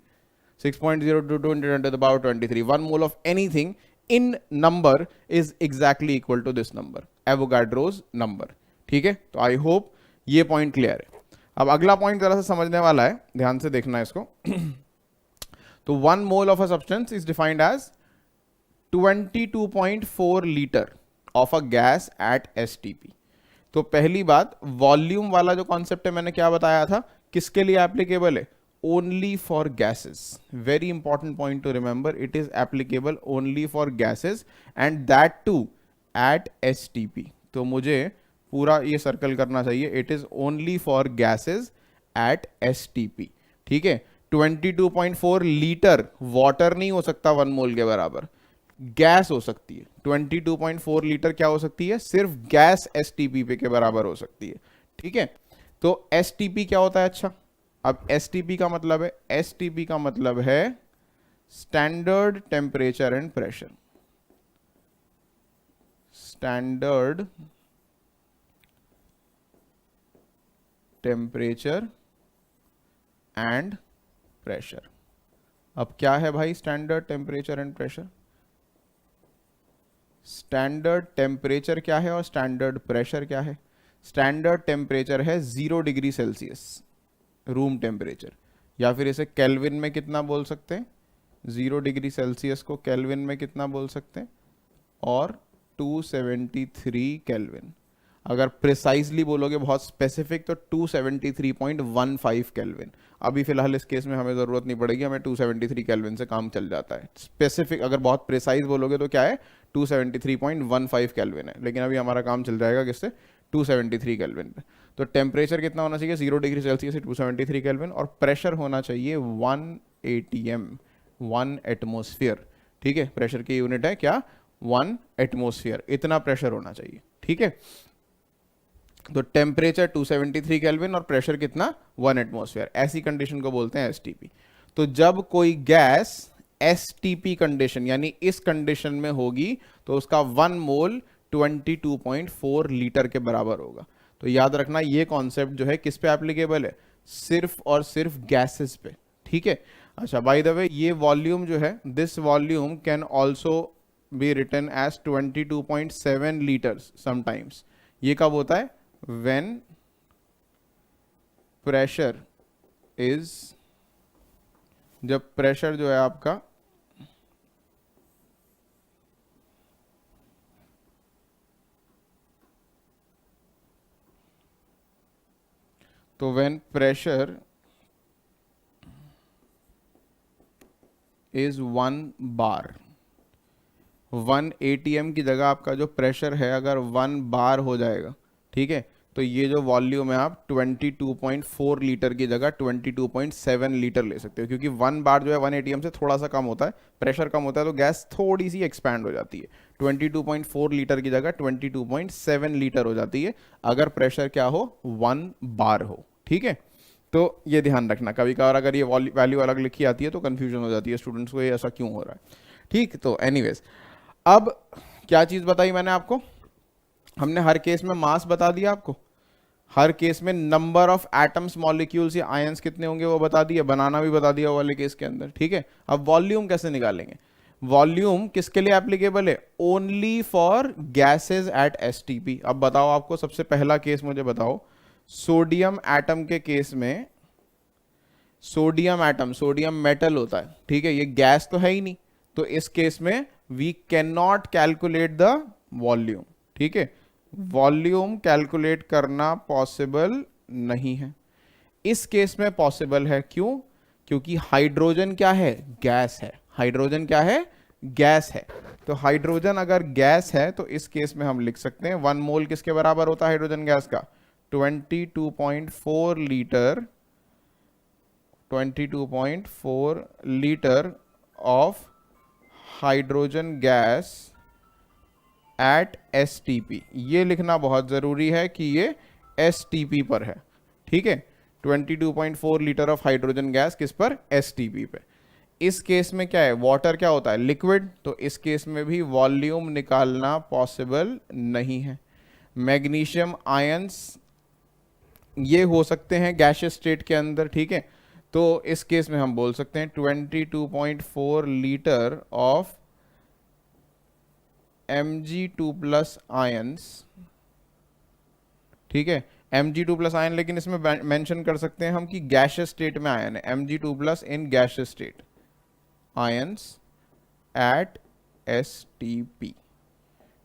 6.022 into 10 to the power 23। 1 mole of anything in number is exactly equal to this number, Avogadro's number, ठीक है। तो I hope ये point clear है। अब अगला point जरा सा समझने वाला है, ध्यान से देखना है इसको। तो 1 mole of a substance is defined as 22.4 litre of a gas at STP। तो पहली बात, वॉल्यूम वाला जो कॉन्सेप्ट है मैंने क्या बताया था, किसके लिए एप्लीकेबल है? Only for gases. Very important point to remember, it is applicable only for gases and that too at STP। तो मुझे पूरा ये सर्कल करना चाहिए, it is only for gases at STP, ठीक है। 22.4 लीटर वाटर नहीं हो सकता 1 मोल के बराबर, गैस हो सकती है। 22.4 लीटर क्या हो सकती है? सिर्फ गैस STP पे के बराबर हो सकती है, ठीक है। तो STP क्या होता है? अच्छा, अब STP का मतलब है, STP का मतलब है standard temperature and pressure. Standard temperature and pressure. अब क्या है भाई standard temperature and pressure? Standard temperature क्या है और स्टैंडर्ड प्रेशर क्या है? स्टैंडर्ड टेम्परेचर है 0 डिग्री सेल्सियस, रूम टेम्परेचर, या फिर इसे केल्विन में कितना बोल सकते हैं? 0 डिग्री सेल्सियस को केल्विन में कितना बोल सकते हैं? और 273 केल्विन। अगर प्रिसाइजली बोलोगे, बहुत स्पेसिफिक, तो 273.15 केल्विन। अभी फिलहाल इस केस में हमें ज़रूरत नहीं पड़ेगी, हमें 273 केल्विन से काम चल जाता है। स्पेसिफिक अगर बहुत प्रिसाइज बोलोगे तो क्या है? 273.15 केल्विन है, लेकिन अभी हमारा काम चल जाएगा किससे? 273 केल्विन पे। तो टेम्परेचर कितना होना चाहिए? 0 डिग्री सेल्सियस से 273 केल्विन, और प्रेशर होना चाहिए 1 ATM, 1 एटमोसफियर। ठीक है, प्रेशर की यूनिट है क्या? 1 एटमोसफियर, इतना प्रेशर होना चाहिए। ठीक है, तो टेम्परेचर 273 केल्विन और प्रेशर कितना? 1 एटमॉस्फेयर। ऐसी कंडीशन को बोलते हैं एसटीपी। तो जब कोई गैस एसटीपी कंडीशन यानी इस कंडीशन में होगी तो उसका 1 मोल 22.4 लीटर के बराबर होगा। तो याद रखना ये कॉन्सेप्ट जो है किस पे एप्लीकेबल है? सिर्फ और सिर्फ गैसेस पे। ठीक है, अच्छा, बाय द वे ये वॉल्यूम जो है, this volume can also be written as 22.7 litres sometimes. ये कब होता है? when pressure is, जब प्रेशर जो है आपका तो when pressure is 1 bar, 1 ATM की जगह आपका जो प्रेशर है अगर 1 बार हो जाएगा, ठीक है, तो ये जो वॉल्यूम है आप 22.4 लीटर की जगह 22.7 लीटर ले सकते हो, क्योंकि 1 बार जो है 1 ATM से थोड़ा सा कम होता है, प्रेशर कम होता है, तो गैस थोड़ी सी एक्सपैंड हो जाती है। 22.4 लीटर की जगह 22.7 लीटर हो जाती है अगर प्रेशर क्या हो? 1 बार हो। ठीक है, तो ये ध्यान रखना, कभी कभार अगर ये वैल्यू अलग लिखी आती है तो कंफ्यूजन हो जाती है स्टूडेंट्स को, ये ऐसा क्यों हो रहा है। ठीक, तो एनीवेज, अब क्या चीज़ बताई मैंने आपको? हमने हर केस में मास बता दिया आपको, हर केस में नंबर ऑफ एटम्स, मॉलिक्यूल्स या आयंस कितने होंगे वो बता दिया, बनाना भी बता दिया वाले केस के अंदर। ठीक है, अब वॉल्यूम कैसे निकालेंगे? वॉल्यूम किसके लिए एप्लीकेबल है? Only for gases eight STP. अब बताओ, आपको सबसे पहला केस मुझे बताओ, सोडियम एटम के केस में, सोडियम एटम, सोडियम मेटल होता है, ठीक है, ये गैस तो है ही नहीं, तो इस केस में we can not calculate the volume. ठीक है, वॉल्यूम कैलकुलेट करना पॉसिबल नहीं है। इस केस में पॉसिबल है, क्यों? क्योंकि हाइड्रोजन क्या है? गैस है। हाइड्रोजन क्या है? गैस है। तो हाइड्रोजन अगर गैस है तो इस केस में हम लिख सकते हैं 1 मोल किसके बराबर होता है हाइड्रोजन गैस का? 22.4 litre, 22.4 litre of hydrogen gas at STP. ये लिखना बहुत ज़रूरी है कि ये एसटीपी पर है। ठीक है, 22.4 लीटर ऑफ हाइड्रोजन गैस किस पर? एसटीपी पे। इस केस में क्या है? वाटर क्या होता है? लिक्विड। तो इस केस में भी वॉल्यूम निकालना पॉसिबल नहीं है। मैग्नीशियम आयंस ये हो सकते हैं गैसियस स्टेट के अंदर। ठीक है, तो इस केस में हम बोल सकते हैं 22.4 लीटर ऑफ Mg2+ आयंस। ठीक है, Mg2+ आयन, लेकिन इसमें मेंशन कर सकते हैं हम कि गैसियस स्टेट में आयन है, Mg2+ in gaseous state ions at STP.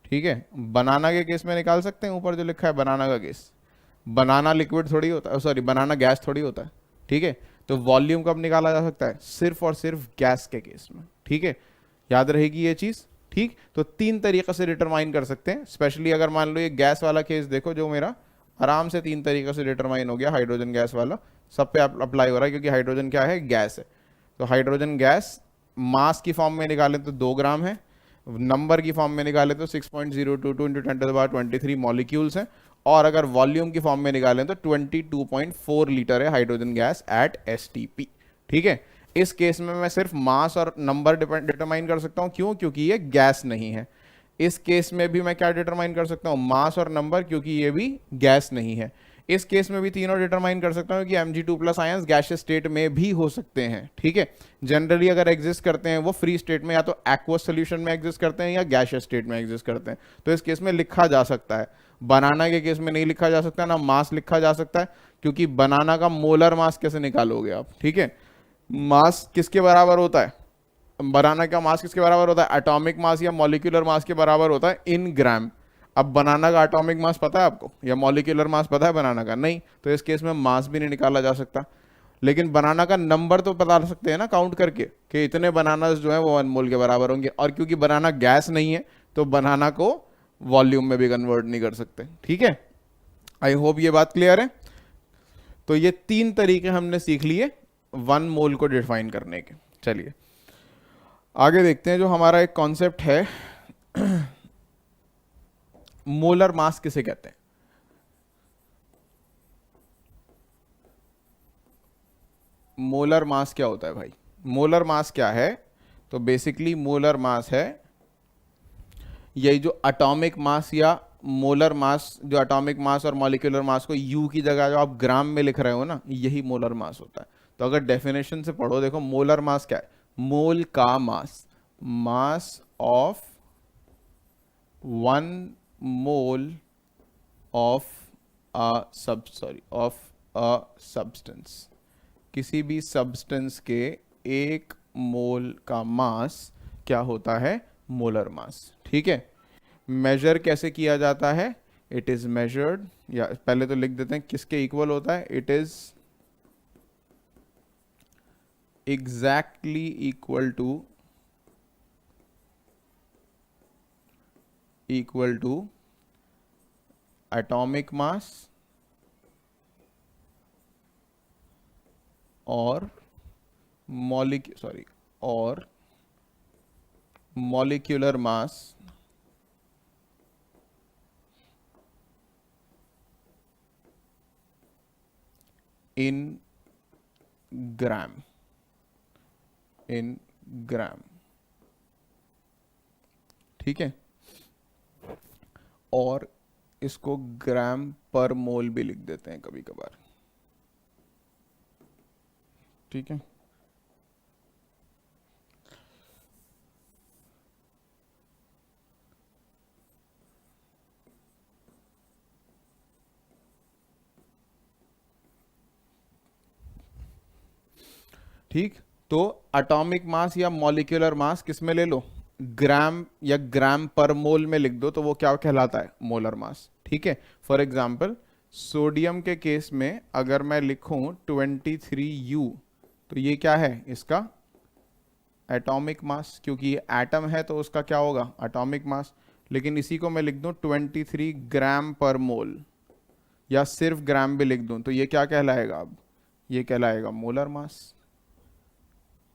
ठीक है, बनाना के केस में निकाल सकते हैं, ऊपर जो लिखा है बनाना का केस। बनाना लिक्विड थोड़ी होता है, सॉरी बनाना गैस थोड़ी होता है। ठीक है, तो वॉल्यूम कब निकाला जा सकता है? सिर्फ और सिर्फ गैस के केस में। ठीक है, याद रहेगी ये चीज। ठीक, तो 3 तरीके से डिटरमाइन कर सकते हैं, स्पेशली अगर मान लो ये गैस वाला केस देखो जो मेरा आराम से 3 तरीके से डिटरमाइन हो गया। हाइड्रोजन गैस वाला सब पे अप्लाई हो रहा है क्योंकि हाइड्रोजन क्या है? गैस है। तो हाइड्रोजन गैस मास की फॉर्म में निकाले तो 2 ग्राम है, नंबर की फॉर्म में निकाले तो 6.022 इंटू 10⁻23 मॉलिक्यूल्स हैं, और अगर वॉल्यूम की फॉर्म में निकालें तो 22.4 लीटर है हाइड्रोजन गैस एट एसटीपी। ठीक है, इस केस में मैं सिर्फ मास और नंबर डिटरमाइन कर सकता हूं। क्यों? क्योंकि ये गैस नहीं है। इस केस में भी मैं क्या डिटरमाइन कर सकता हूं? मास और नंबर, क्योंकि ये भी गैस नहीं है। इस केस में भी तीनों डिटरमाइन कर सकता हूँ कि Mg2+ आयंस गैसियस स्टेट में भी हो सकते हैं, ठीक है। जनरली अगर एग्जिस्ट करते हैं वो फ्री स्टेट में, या तो एक्वस सोल्यूशन में एग्जिस्ट करते हैं या गैसियस स्टेट में एग्जिस्ट करते हैं, तो इस केस में लिखा जा सकता है। बनाना के केस में नहीं लिखा जा सकता, ना मास लिखा जा सकता है, क्योंकि बनाना का मोलर मास कैसे निकालोगे आप, ठीक है। मास किसके बराबर होता है, बनाना का मास किसके बराबर होता है, एटॉमिक मास या मॉलिक्यूलर मास के बराबर होता है इन ग्राम। अब बनाना का एटॉमिक मास पता है आपको, या मॉलिक्यूलर मास पता है बनाना का, नहीं, तो इस केस में मास भी नहीं निकाला जा सकता। लेकिन बनाना का नंबर तो बता सकते हैं ना काउंट करके, कि इतने बनाना जो है वो 1 मोल के बराबर होंगे, और क्योंकि बनाना गैस नहीं है तो बनाना को वॉल्यूम में भी कन्वर्ट नहीं कर सकते, ठीक है। आई होप ये बात क्लियर है। तो ये 3 तरीके हमने सीख लिए 1 मोल को डिफाइन करने के। चलिए आगे देखते हैं, जो हमारा एक कॉन्सेप्ट है मोलर मास किसे कहते हैं। मोलर मास क्या होता है भाई, मोलर मास क्या है, तो बेसिकली मोलर मास है यही जो एटॉमिक मास या मोलर मास, जो एटॉमिक मास और मॉलिक्यूलर मास को यू की जगह जो आप ग्राम में लिख रहे हो ना, यही मोलर मास होता है। तो अगर डेफिनेशन से पढ़ो, देखो मोलर मास क्या है, मोल का mass, mass of 1 mole of of a substance, किसी भी सब्सटेंस के 1 मोल का मास क्या होता है, मोलर मास, ठीक है। मेजर कैसे किया जाता है, इट इज मेजर्ड, या पहले तो लिख देते हैं किसके इक्वल होता है, it is exactly equal to atomic mass और मॉलिक्यूलर मास इन ग्राम, ठीक है। और इसको ग्राम पर मोल भी लिख देते हैं कभी कभार, ठीक है। ठीक, तो एटॉमिक मास या मॉलिक्यूलर मास किस में ले लो, ग्राम या ग्राम पर मोल में लिख दो, तो वो क्या कहलाता है, मोलर मास, ठीक है। फॉर एग्जांपल सोडियम के केस में अगर मैं लिखूं 23U, तो ये क्या है, इसका एटॉमिक मास, क्योंकि ये एटम है तो उसका क्या होगा, एटॉमिक मास। लेकिन इसी को मैं लिख दूं 23 ग्राम पर मोल, या सिर्फ ग्राम भी लिख दूं, तो ये क्या कहलाएगा, अब ये कहलाएगा मोलर मास,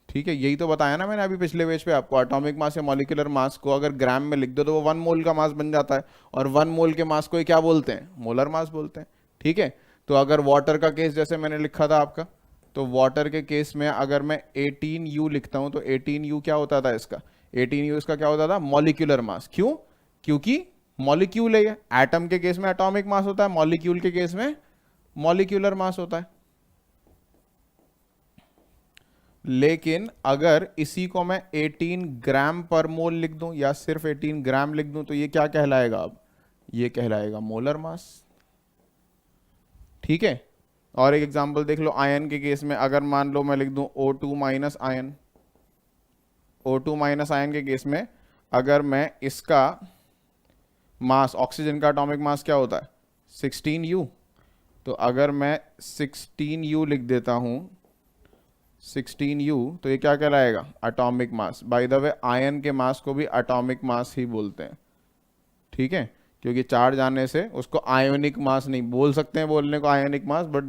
ठीक है। यही तो बताया ना मैंने अभी पिछले पेज पे आपको, एटॉमिक मास या मॉलिक्यूलर मास को अगर ग्राम में लिख दो तो वो 1 मोल का मास बन जाता है, और 1 मोल के मास को ही क्या बोलते हैं, मोलर मास बोलते हैं, ठीक है। तो अगर वाटर का केस जैसे मैंने लिखा था आपका, तो वाटर के केस में अगर मैं 18U लिखता हूं, तो 18U क्या होता था इसका, 18U इसका क्या होता था, मॉलिक्यूलर मास। क्यों, क्योंकि मॉलिक्यूल है ये, एटम के केस में एटॉमिक मास होता है, मॉलिक्यूल के केस में मॉलिक्यूलर मास होता है। लेकिन अगर इसी को मैं 18 ग्राम पर मोल लिख दूं, या सिर्फ 18 ग्राम लिख दूं, तो ये क्या कहलाएगा, अब ये कहलाएगा मोलर मास, ठीक है। और एक एग्जांपल देख लो, आयन के केस में अगर मान लो मैं लिख दूं O2 minus ion, O2 minus ion के केस में अगर मैं इसका मास, ऑक्सीजन का एटॉमिक मास क्या होता है 16U, तो अगर मैं 16U लिख देता हूं 16U, तो ये क्या कहलाएगा, atomic mass. By the way ion के मास को भी एटॉमिक मास ही बोलते हैं, ठीक है, क्योंकि चार्ज आने से उसको आयोनिक मास नहीं बोल सकते हैं, बोलने को आयोनिक मास, बट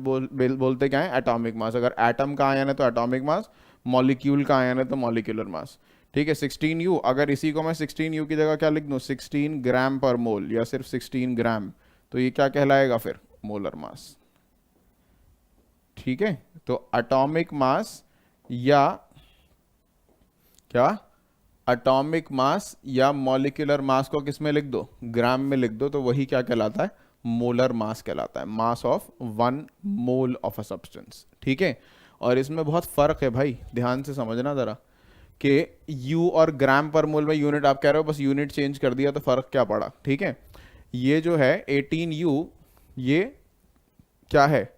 बोलते क्या है, एटॉमिक मास। अगर एटम का आयन है तो एटॉमिक मास, मॉलिक्यूल का आयन है तो मॉलिक्यूलर मास, ठीक है। 16U, अगर इसी को मैं 16U की जगह क्या लिख दूं, 16 ग्राम पर मोल, या सिर्फ 16 ग्राम, तो ये क्या कहलाएगा फिर, मोलर मास, ठीक है। तो एटॉमिक मास या क्या, एटॉमिक मास या मॉलिक्यूलर मास को किस में लिख दो, ग्राम में लिख दो, तो वही क्या कहलाता है, मोलर मास कहलाता है, मास of 1 mole of a substance. ठीक है, और इसमें बहुत फर्क है भाई, ध्यान से समझना जरा कि यू और ग्राम पर मोल में यूनिट आप कह रहे हो, बस यूनिट चेंज कर दिया तो फर्क क्या पड़ा। ठीक है, ये जो है 18U, ये क्या है,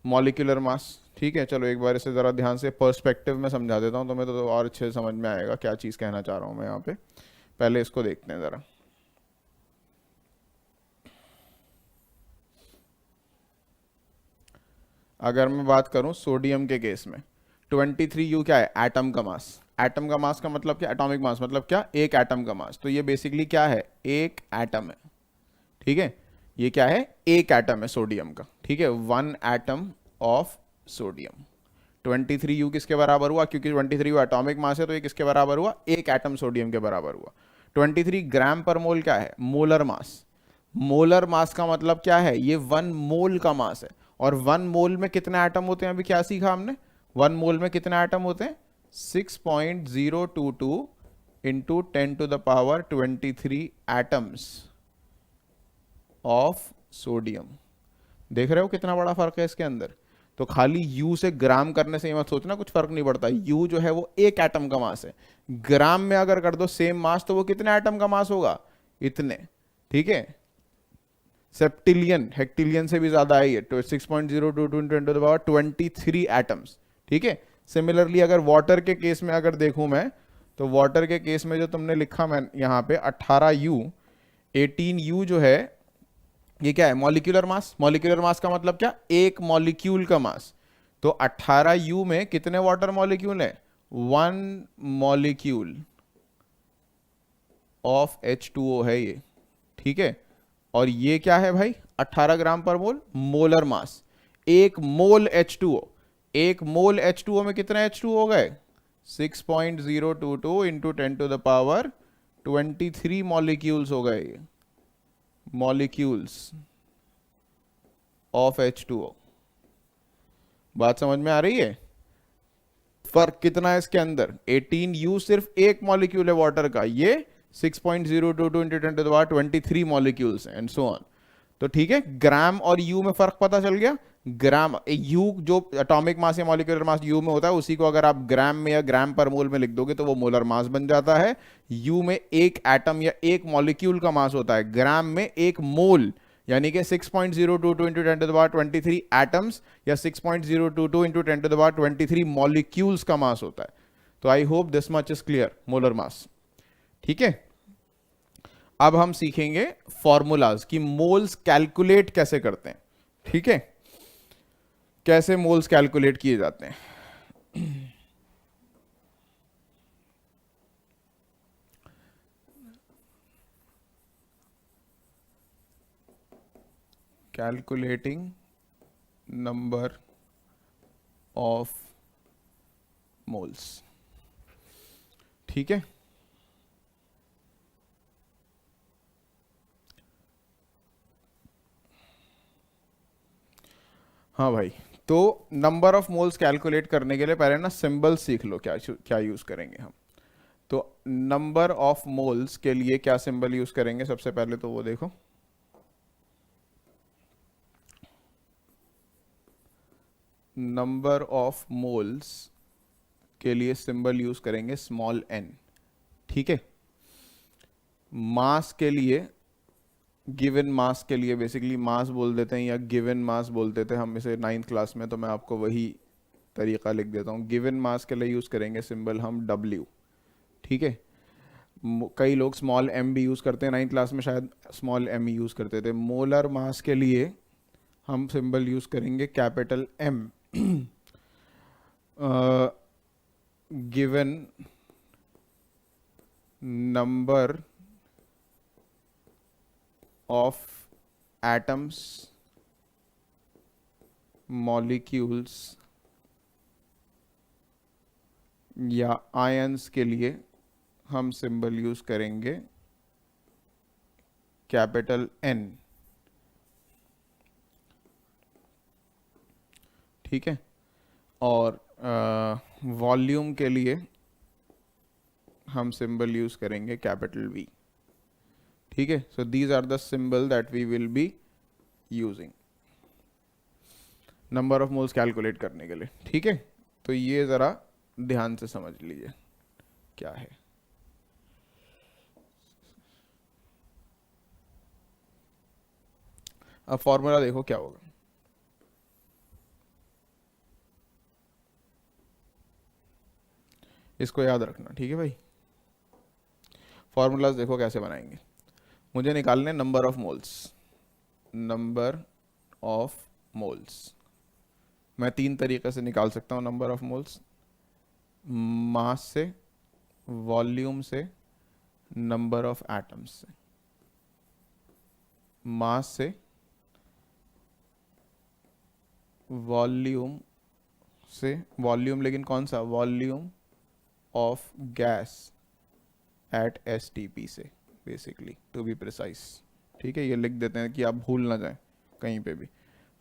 मॉलिक्यूलर मास। ठीक है, चलो एक बार इसे ज़रा ध्यान से पर्सपेक्टिव में समझा देता हूँ तुम्हें, तो और अच्छे से समझ में आएगा क्या चीज़ कहना चाह रहा हूँ मैं यहाँ पे। पहले इसको देखते हैं ज़रा। अगर मैं बात करूँ सोडियम के केस में, 23U क्या है, एटम का मास। एटम का मास का मतलब क्या, एटॉमिक मास मतलब क्या, एक एटम का मास। तो ये बेसिकली क्या है, एक एटम है। ठीक है, ये क्या है, एक एटम है सोडियम का। ठीक है, 1 एटम ऑफ सोडियम। 23U किसके बराबर हुआ, क्योंकि 23U एटॉमिक मास है, तो ये किसके बराबर हुआ, एक एटम सोडियम के बराबर हुआ। 23 ग्राम पर मोल क्या है, मोलर मास। मोलर मास का मतलब क्या है, ये 1 मोल का मास है। और 1 मोल में कितने एटम होते हैं, अभी क्या सीखा हमने, 1 मोल में कितने एटम होते हैं, 6.022 इंटू 10⁻23 एटम्स ऑफ सोडियम। देख रहे हो कितना बड़ा फर्क है इसके अंदर। तो खाली यू से ग्राम करने से ये मत सोचना कुछ फर्क नहीं पड़ता, यू जो है वो एक एटम का मास है। ग्राम में अगर कर दो सेम मास तो वो कितने एटम का मास होगा, इतने। ठीक है, सेप्टिलियन हेक्टिलियन से भी ज्यादा है ये, तो 6.022 एटम्स। ठीक है, सिमिलरली अगर वाटर के केस में अगर देखूं मैं, तो वाटर के केस में जो तुमने लिखा मैं यहाँ पे 18U, 18U जो है ये क्या है, मॉलिक्यूलर मास। मॉलिक्यूलर मास का मतलब क्या, एक मॉलिक्यूल का मास। तो 18U में कितने वाटर मॉलिक्यूल है, 1 मॉलिक्यूल ऑफ H2O है ये। ठीक है, और ये क्या है भाई, 18 ग्राम पर मोल, मोलर मास। एक मोल H2O, एक मोल H2O में कितने H2O गए, 6.022 इंटू 10⁻23 मॉलिक्यूल्स हो गए, मॉलिक्यूल्स ऑफ H2O। बात समझ में आ रही है, फर्क कितना है इसके अंदर। 18U सिर्फ एक मॉलिक्यूल है वाटर का, ये 6.022 into 10⁻23 molecules and so on. तो ठीक है, ग्राम और यू में फर्क पता चल गया। ग्राम, यू जो एटॉमिक मास या मॉलिक्यूलर मास यू में होता है, उसी को अगर आप ग्राम में या ग्राम पर मोल में लिख दोगे तो वो मोलर मास बन जाता है। यू में एक एटम या एक मॉलिक्यूल का मास होता है, ग्राम में एक मोल यानी कि 6.022 इंटू 10⁻23 एटम्स या 6.022 इंटू 10⁻23 मॉलिक्यूल्स का मास होता है। तो I hope this much is clear, molar mass. ठीक है, अब हम सीखेंगे फॉर्मूलाज कि मोल्स कैलकुलेट कैसे करते हैं। ठीक है, कैसे मोल्स कैलकुलेट किए जाते हैं। Calculating number of moles. ठीक है, हाँ भाई, तो नंबर ऑफ मोल्स कैलकुलेट करने के लिए पहले ना सिंबल सीख लो, क्या क्या यूज करेंगे हम। तो नंबर ऑफ मोल्स के लिए क्या सिंबल यूज करेंगे, सबसे पहले तो वो देखो। नंबर ऑफ मोल्स के लिए सिंबल यूज करेंगे स्मॉल n। ठीक है, मास के लिए, गिवन मास के लिए बेसिकली मास बोल देते हैं या गिवन मास बोल देते हैं हम इसे 9th क्लास में, तो मैं आपको वही तरीका लिख देता हूँ। गिवन मास के लिए यूज करेंगे सिंबल हम W। ठीक है, कई लोग स्मॉल m भी यूज करते हैं, 9th क्लास में शायद स्मॉल m ही यूज करते थे। मोलर मास के लिए हम सिंबल यूज करेंगे capital M। Given number of atoms, molecules या आयंस के लिए हम सिंबल यूज करेंगे कैपिटल N। ठीक है, और वॉल्यूम के लिए हम सिंबल यूज करेंगे कैपिटल V। ठीक है, so these are the symbol that we will be using number of moles calculate करने के लिए। ठीक है, तो ये ज़रा ध्यान से समझ लीजिए क्या है। अब फॉर्मूला देखो क्या होगा। इसको याद रखना, ठीक है भाई। फॉर्मूलाज देखो कैसे बनाएंगे। मुझे निकालने number of moles. Number of moles मैं 3 तरीके से निकाल सकता हूँ नंबर ऑफ मोल्स। मास से, वॉल्यूम से, नंबर ऑफ एटम्स से। मास से, वॉल्यूम से, वॉल्यूम लेकिन कौन सा, volume of gas at STP से, बेसिकली टू बी प्रिसाइज। ठीक है, ये लिख देते हैं कि आप भूल ना जाएं कहीं पे भी।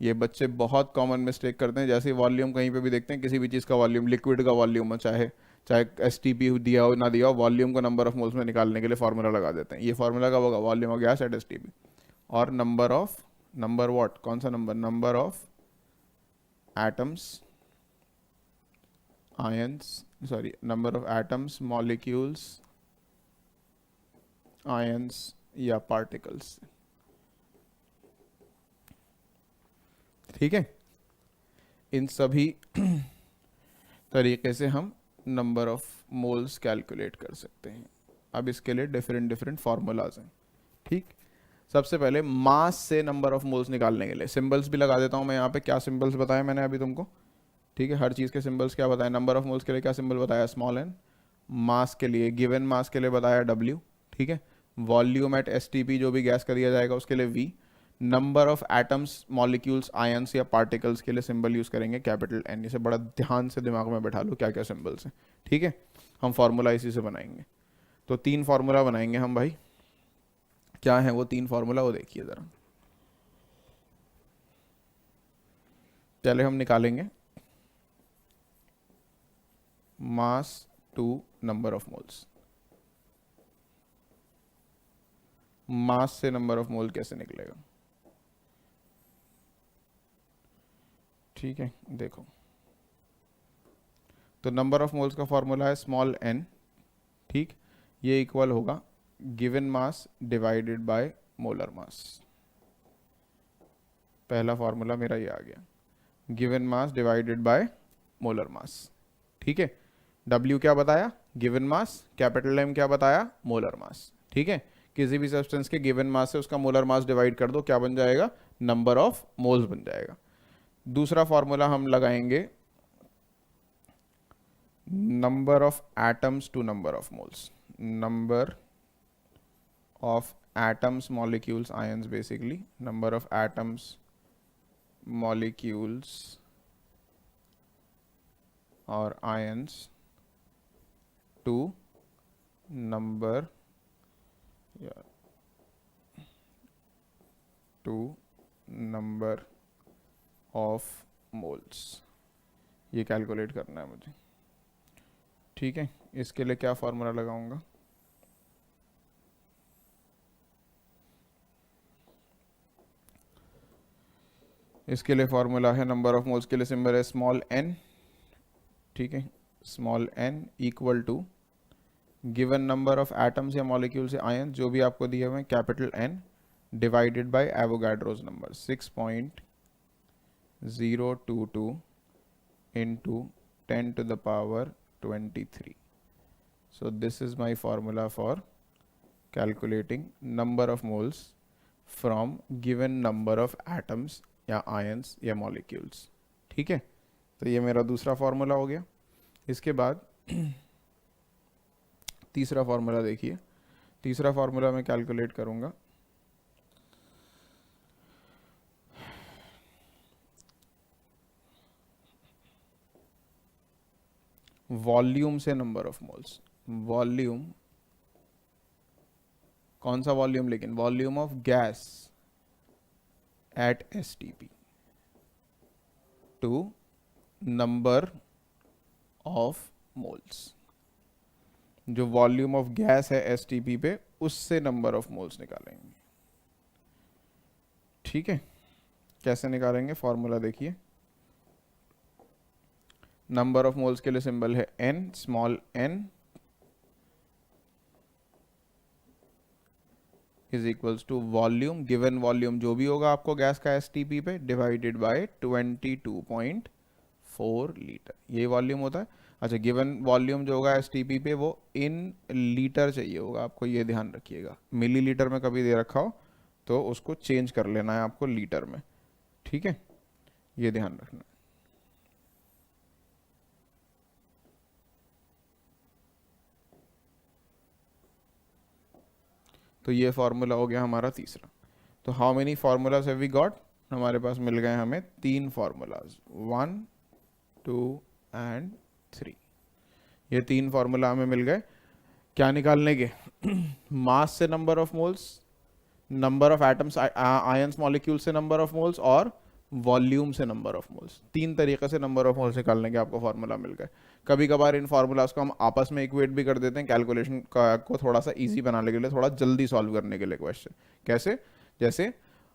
ये बच्चे बहुत कॉमन मिस्टेक करते हैं, जैसे वॉल्यूम कहीं पे भी देखते हैं, किसी भी चीज़ का वॉल्यूम, लिक्विड का वॉल्यूम हो, चाहे चाहे एसटीपी दिया हो ना दिया हो, वॉल्यूम को नंबर ऑफ मोल्स में निकालने के लिए फार्मूला लगा देते हैं। ये फार्मूला कब होगा, volume of gas at STP. और नंबर ऑफ, नंबर व्हाट, कौन सा number, number of atoms, ions, sorry, number of atoms, molecules, ions या पार्टिकल्स। ठीक है, इन सभी तरीके से हम नंबर ऑफ मोल्स कैलकुलेट कर सकते हैं। अब इसके लिए डिफरेंट डिफरेंट फार्मूलाज हैं। ठीक, सबसे पहले मास से नंबर ऑफ मोल्स निकालने के लिए सिंबल्स भी लगा देता हूं मैं यहाँ पे। क्या सिंबल्स बताया मैंने अभी तुमको, ठीक है, हर चीज़ के सिंबल्स क्या बताया। नंबर ऑफ मोल्स के लिए क्या सिंबल बताया, स्मॉल एन। मास के लिए, गिवन मास के लिए बताया डब्ल्यू। ठीक है, वॉल्यूम एट एसटीपी जो भी गैस का दिया जाएगा उसके लिए V. Number of atoms, molecules, ions या पार्टिकल्स के लिए सिंबल यूज करेंगे कैपिटल एन। इसे बड़ा ध्यान से दिमाग में बैठा लो क्या क्या सिंबल्स हैं। ठीक है, हम फार्मूला इसी से बनाएंगे। तो 3 फार्मूला बनाएंगे हम भाई। क्या है वो 3 फार्मूला, वो देखिए ज़रा। पहले हम निकालेंगे मास टू नंबर ऑफ मोल्स। मास से नंबर ऑफ मोल कैसे निकलेगा, ठीक है, देखो। तो नंबर ऑफ मोल्स का फॉर्मूला है स्मॉल एन। ठीक, ये इक्वल होगा given mass divided by molar मास। पहला फॉर्मूला मेरा ये आ गया, given mass divided by molar मास। ठीक है, W क्या बताया, गिवन मास, कैपिटल M क्या बताया, मोलर मास। ठीक है, किसी भी सब्सटेंस के गिवन मास से उसका मोलर मास डिवाइड कर दो, क्या बन जाएगा, नंबर ऑफ मोल्स बन जाएगा। दूसरा फॉर्मूला हम लगाएंगे number of atoms to number of moles. Number of atoms, molecules, ions, basically number of atoms, molecules और ions to number of moles. ये कैलकुलेट करना है मुझे। ठीक है, इसके लिए क्या फॉर्मूला लगाऊंगा, इसके लिए फॉर्मूला है, नंबर ऑफ मोल्स के लिए सिंबल है स्मॉल एन। ठीक है, small N equal to given number of atoms या मॉलिक्यूल्स या आयन जो भी आपको दिए हुए हैं capital N divided by Avogadro's number 6.022 into 10 to the power 23. So this is my formula for calculating number of moles from given number of atoms या ions या molecules. ठीक है, तो ये मेरा दूसरा फॉर्मूला हो गया। इसके बाद तीसरा फॉर्मूला देखिए। तीसरा फॉर्मूला मैं कैलकुलेट करूंगा वॉल्यूम से नंबर ऑफ मोल्स। वॉल्यूम, कौन सा वॉल्यूम, लेकिन volume of gas at STP to number of moles. जो वॉल्यूम ऑफ गैस है एसटीपी पे, उससे नंबर ऑफ मोल्स निकालेंगे। ठीक है, कैसे निकालेंगे फॉर्मूला देखिए, नंबर ऑफ मोल्स के लिए सिंबल है n, small n is equals to volume, given volume जो भी होगा आपको गैस का एसटीपी पे, डिवाइडेड बाय 22.4 लीटर, ये वॉल्यूम होता है। अच्छा, गिवन वॉल्यूम जो होगा एसटीपी पे वो इन लीटर चाहिए होगा आपको, ये ध्यान रखिएगा। मिलीलीटर में कभी दे रखा हो तो उसको चेंज कर लेना है आपको लीटर में, ठीक है, ये ध्यान रखना। तो ये फॉर्मूला हो गया हमारा तीसरा। तो how many formulas have we got, हमारे पास मिल गए हमें 3 फार्मूलाज, 1, 2 एंड 3। ये 3 फार्मूला हमें मिल गए, क्या निकालने के मास से number of moles, number of atoms ions molecule से नंबर ऑफ मोल्स, और वॉल्यूम से नंबर ऑफ मोल्स। 3 तरीके से नंबर ऑफ मोल्स निकालने के आपको फार्मूला मिल गए। कभी कभार इन फार्मूलाज को हम आपस में इक्वेट भी कर देते हैं कैलकुलेशन को थोड़ा सा इजी बनाने के लिए, थोड़ा जल्दी सॉल्व करने के लिए क्वेश्चन। कैसे, जैसे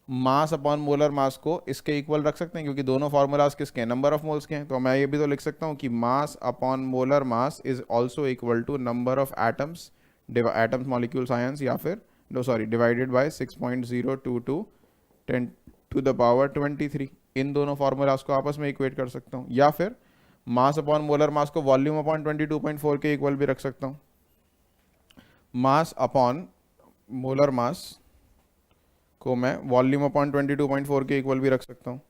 मास अपॉन मोलर मास को इसके इक्वल रख सकते हैं, क्योंकि दोनों फार्मूलाज किसके, नंबर ऑफ मोल्स के हैं। तो मैं ये भी तो लिख सकता हूँ कि mass upon molar mass is also equal to number of atoms, atoms molecules ions, या फिर no sorry divided by 6.022 10 to the power 23। इन दोनों फार्मूलाज को आपस में इक्वेट कर सकता हूँ, या फिर मास अपॉन मोलर मास को वॉल्यूम अपॉन 22.4 के इक्वल भी रख सकता हूँ। मास अपॉन मोलर मास को मैं वॉल्यूम अपॉन 22.4 के इक्वल भी रख सकता हूँ।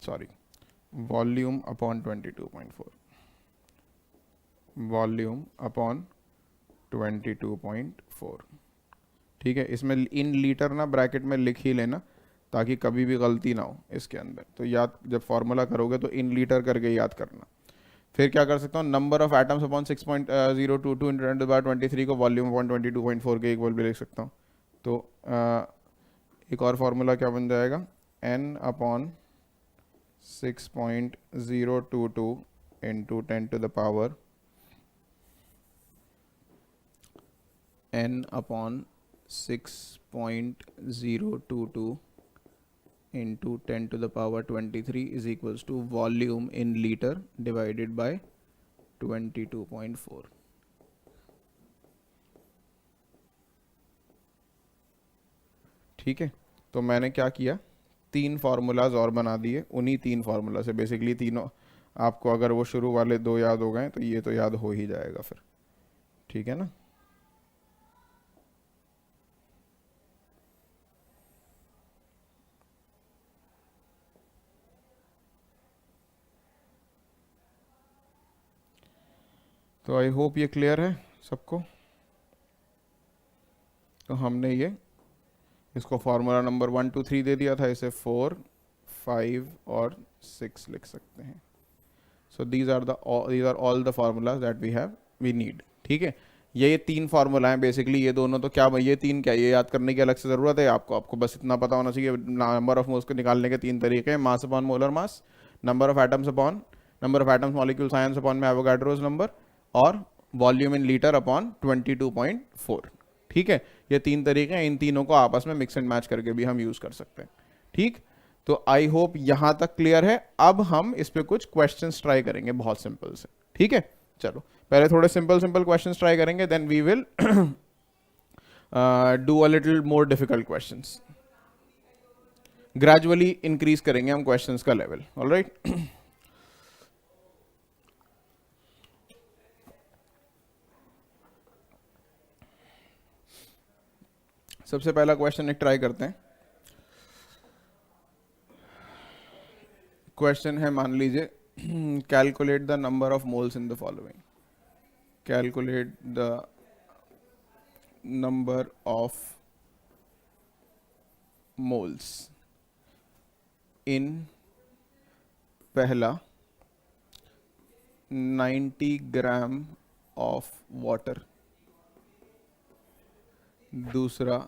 Sorry, volume upon 22.4, volume upon 22.4, ठीक है। इसमें इन लीटर ना ब्रैकेट में लिख ही लेना, ताकि कभी भी गलती ना हो इसके अंदर। तो याद, जब फॉर्मूला करोगे तो इन लीटर करके याद करना। फिर क्या कर सकता हूँ, number of atoms upon 6.022 into 10⁻23 को वॉल्यूम अपॉन 22.4 के इक्वल भी लिख सकता हूँ। तो एक और फार्मूला क्या बन जाएगा, n upon 6.022 into 10 to the power n upon 6.022 into 10 to the power 23 is equals to volume in liter divided by 22.4। ठीक है, तो मैंने क्या किया, 3 फार्मूलाज और बना दिए। उन्हीं 3 फार्मूला से बेसिकली तीनों आपको, अगर वो शुरू वाले 2 याद हो गए तो ये तो याद हो ही जाएगा फिर, ठीक है ना। तो आई होप ये क्लियर है सबको। तो हमने ये इसको फार्मूला नंबर 1 2 3 दे दिया था, इसे 4 5 और 6 लिख सकते हैं। So these are all the formulas that we need, ठीक है। ये 3 फार्मूला हैं बेसिकली, ये दोनों तो क्या, ये 3 क्या, ये याद करने की अलग से ज़रूरत है आपको बस इतना पता होना चाहिए। नंबर ऑफ मोल्स को निकालने के 3 तरीके हैं, मास upon molar mass, number of atoms molecules ions upon में एवोगाड्रोस नंबर, और वॉल्यूम इन लीटर अपॉन 22.4, ठीक है। ये 3 तरीके हैं, इन तीनों को आपस में मिक्स एंड मैच करके भी हम यूज़ कर सकते हैं, ठीक। तो आई होप यहां तक क्लियर है। अब हम इस पे कुछ क्वेश्चंस ट्राई करेंगे, बहुत सिंपल से, ठीक है। चलो पहले थोड़े सिंपल क्वेश्चंस ट्राई करेंगे, then we will do a little more difficult questions. Gradually increase करेंगे हम क्वेश्चंस का लेवल, ऑलराइट। सबसे पहला क्वेश्चन एक ट्राई करते हैं। क्वेश्चन है, मान लीजिए, calculate the number of moles in the following, calculate the number of moles इन, पहला 90 ग्राम ऑफ वाटर, दूसरा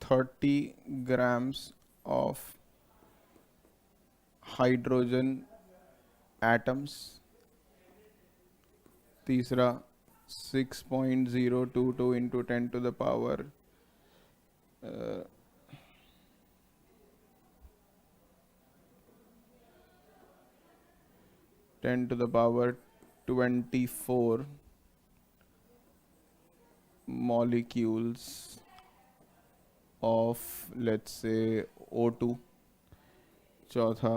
30 grams of हाइड्रोजन एटम्स, तीसरा 6.022 into 10⁻, 10⁻24 molecules of let's say O2, चौथा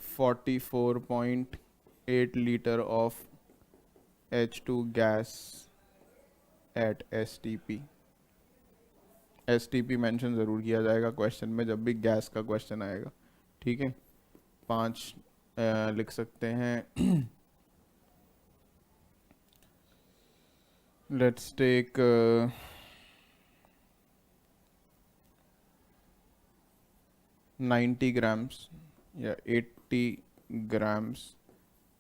44.8 liter of H2 gas at STP। STP mention ज़रूर किया जाएगा question में जब भी गैस का क्वेश्चन आएगा, ठीक है। 5 लिख सकते हैं। लेट्स टेक 90 grams या 80 grams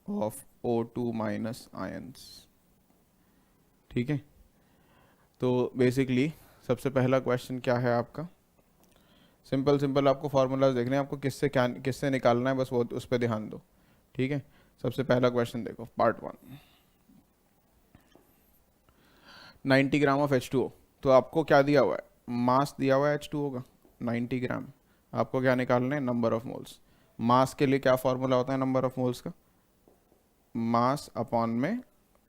of O2 minus ions, ठीक है। तो बेसिकली सबसे पहला क्वेश्चन क्या है आपका, सिंपल आपको फार्मूलाज देखने हैं, आपको किससे निकालना है, बस वो उस पर ध्यान दो, ठीक है। सबसे पहला क्वेश्चन देखो, पार्ट 1, 90 ग्राम ऑफ H2O। तो आपको क्या दिया हुआ है, मास दिया हुआ है H2O का 90 ग्राम। आपको क्या निकालना है, नंबर ऑफ मोल्स। मास के लिए क्या फॉर्मूला होता है नंबर ऑफ मोल्स का, मास अपॉन में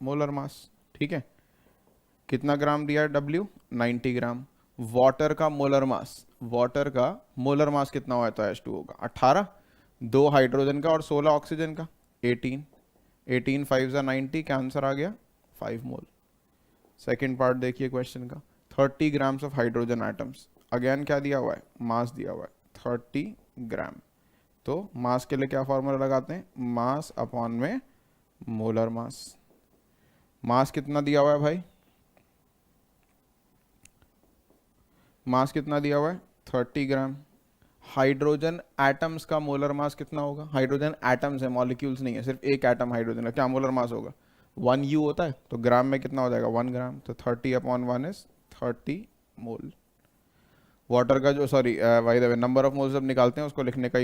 मोलर मास, ठीक है। कितना ग्राम दिया है W, 90 ग्राम। वाटर का मोलर मास, वाटर का मोलर मास कितना हुआ था H2O का, 18, 2 हाइड्रोजन का और 16 ऑक्सीजन का, 18, 18 5 जा 90, क्या आंसर आ गया, 5 मोल। सेकेंड पार्ट देखिए क्वेश्चन का, 30 grams of hydrogen atoms, again क्या दिया हुआ है, मास दिया हुआ है 30 ग्राम। तो मास के लिए क्या फॉर्मूला लगाते हैं, मास अपॉन में मोलर मास। मास कितना दिया हुआ है भाई, मास कितना दिया हुआ है 30 ग्राम। हाइड्रोजन एटम्स का मोलर मास कितना होगा, हाइड्रोजन एटम्स है, मॉलिक्यूल्स नहीं है, सिर्फ एक एटम हाइड्रोजन का, क्या मोलर मास होगा, 1U होता है, तो ग्राम में कितना हो जाएगा 1 ग्राम, तो 30/1 इज 30 मोल। वाटर का जो by the way number of moles जब निकालते हैं उसको लिखने का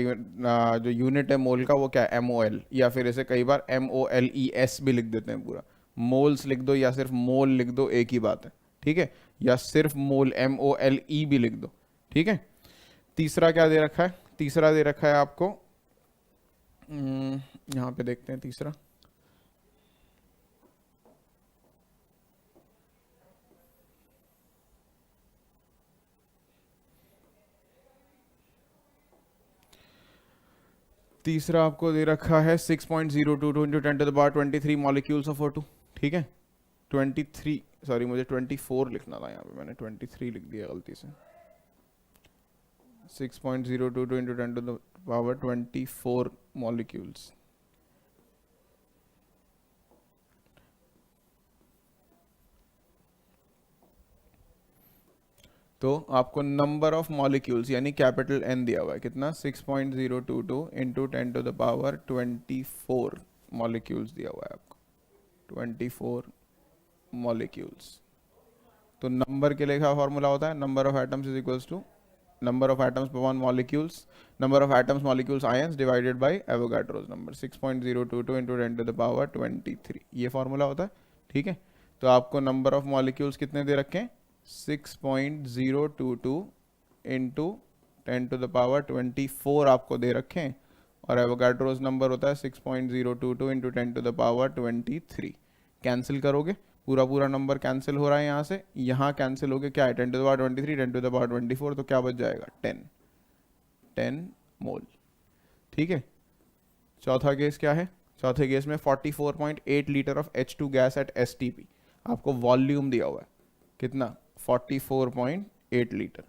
जो यूनिट है मोल का वो क्या है, MOL, या फिर इसे कई बार MOLES भी लिख देते हैं, पूरा मोल्स लिख दो या सिर्फ मोल लिख दो, एक ही बात है, ठीक है। या सिर्फ मोल MOLE भी लिख दो, ठीक है। तीसरा क्या दे रखा है, तीसरा दे रखा है आपको, यहाँ पे देखते हैं तीसरा, तीसरा आपको दे रखा है 6.022 इंटू 10⁻23 मॉलिक्यूल्स ऑफ O2, ठीक है। 23, सॉरी मुझे 24 लिखना था, यहाँ पे मैंने 23 लिख दिया गलती से। 6.022 इंटू 10⁻24 मॉलिक्यूल्स, तो आपको नंबर ऑफ मॉलिक्यूल्स यानी कैपिटल N दिया हुआ है, कितना 6.022 इंटू 10⁻24 मॉलिक्यूल्स दिया हुआ है आपको, 24 मॉलिक्यूल्स। तो नंबर के लिए क्या फॉर्मूला होता है, number of atoms is equals to number of atoms पर 1 molecules, number of atoms molecules ions divided by Avogadro's number, 6.022 into 10⁻23, ये फॉर्मूला होता है, ठीक है। तो आपको नंबर ऑफ मॉलिक्यूल्स कितने दे रखे हैं, 6.022 इंटू 10⁻24 आपको दे रखे हैं, और एवोगाड्रोस नंबर होता है 6.022 इंटू 10⁻23। कैंसिल करोगे, पूरा नंबर कैंसिल हो रहा है, यहाँ से यहाँ कैंसिल हो गया, क्या है 10⁻23 10⁻24, तो क्या बच जाएगा 10 मोल, ठीक है। चौथा केस क्या है, चौथे केस में 44.8 litre of H2 gas at STP, आपको वॉल्यूम दिया हुआ है कितना, 44.8 litre,